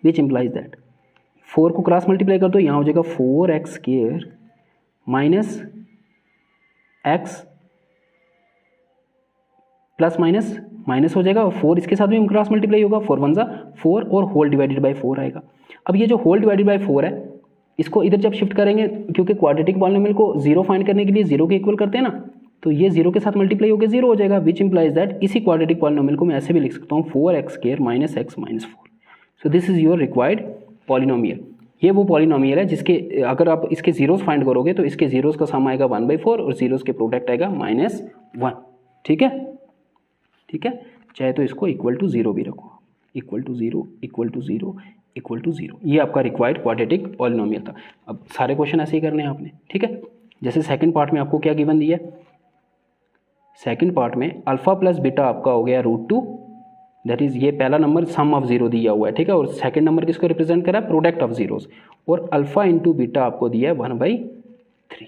विच इम्प्लाइज दैट 4 को क्रॉस मल्टीप्लाई कर दो, यहाँ हो जाएगा 4x square minus x plus minus हो जाएगा और 4 इसके साथ भी क्रॉस मल्टीप्लाई होगा, 4 1 4 और होल डिवाइडेड बाय 4 आएगा। अब ये जो होल डिवाइडेड बाय 4 है इसको इधर जब शिफ्ट करेंगे, क्योंकि क्वाड्रेटिक पॉलिनोमियल को 0 फाइंड करने के लिए 0 के इक्वल करते हैं ना, तो ये 0 के साथ मल्टीप्लाई होकर 0 हो जाएगा, विच इम्प्लाइज दैट इसी क्वाड्रेटिक पॉलिनोमियल को मैं ऐसे भी लिख सकता हूँ 4x square minus x minus 4। So this is your required polynomial. ये वो पॉलिनोमियल है जिसके अगर आप इसके जीरोस फाइंड करोगे तो इसके जीरोस का सम आएगा 1/4 और जीरोस के प्रोडक्ट आएगा -1, ठीक है, ठीक है। चाहे तो इसको इक्वल टू 0 भी रखो, equal to 0 equal to 0 equal to 0। ये आपका रिक्वायर्ड क्वाड्रेटिक पॉलिनोमियल था। अब सारे क्वेश्चन ऐसे ही करने हैं आपने, ठीक है। जैसे सेकंड पार्ट में आपको क्या गिवन दिया है, सेकंड पार्ट में अल्फा प्लस बीटा आपका हो गया √2, दैट इज ये पहला नंबर सम ऑफ 0 दिया हुआ है, ठीक है। और सेकंड नंबर किसको रिप्रेजेंट करा है, प्रोडक्ट ऑफ जीरोस, और अल्फा इंटू बीटा आपको दिया है 1/3।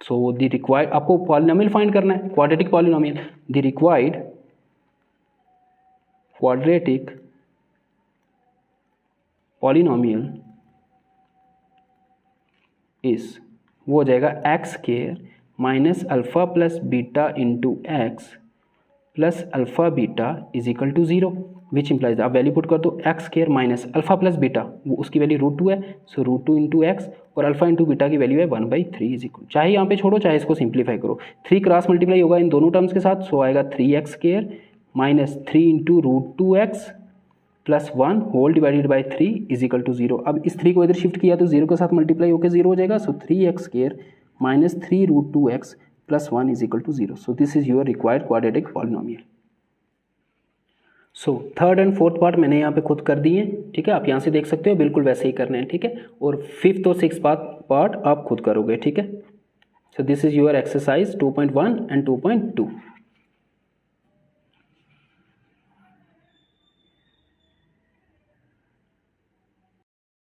सो द रिक्वायर्ड, आपको पॉलिनोमियल फाइंड करना है, quadratic polynomial. The required quadratic polynomial is वो हो जाएगा x square minus alpha plus beta into x plus alpha beta is equal to 0, which implies, आप वैल्यू पुट कर दो, x square minus alpha plus beta, वो उसकी वैल्यू √2 है, सो √2 इंटू एक्स, और अल्फा इंटू बीटा की वैल्यू है 1/3 इज इक्वल, चाहे यहाँ पे छोड़ो चाहे इसको सिंप्लीफाई करो, 3 क्रॉस मल्टीप्लाई होगा इन दोनों टर्म्स के साथ, सो आएगा 3x square minus 3 into √2x plus 1 whole divided by 3 is equal to 0। अब इस 3 को इधर शिफ्ट किया तो 0 के साथ मल्टीप्लाई होकर 0 हो जाएगा, so 3x square minus 3 √2x plus 1 is equal to 0। So this is your required quadratic polynomial. So third and fourth part मैंने यहाँ पे खुद कर दिए, ठीक है। आप यहाँ से देख सकते हो, बिल्कुल वैसे ही करने हैं, ठीक है। और फिफ्थ और सिक्स्थ पार्ट आप खुद करोगे, ठीक है। So this is your exercise 2.1 and 2.2।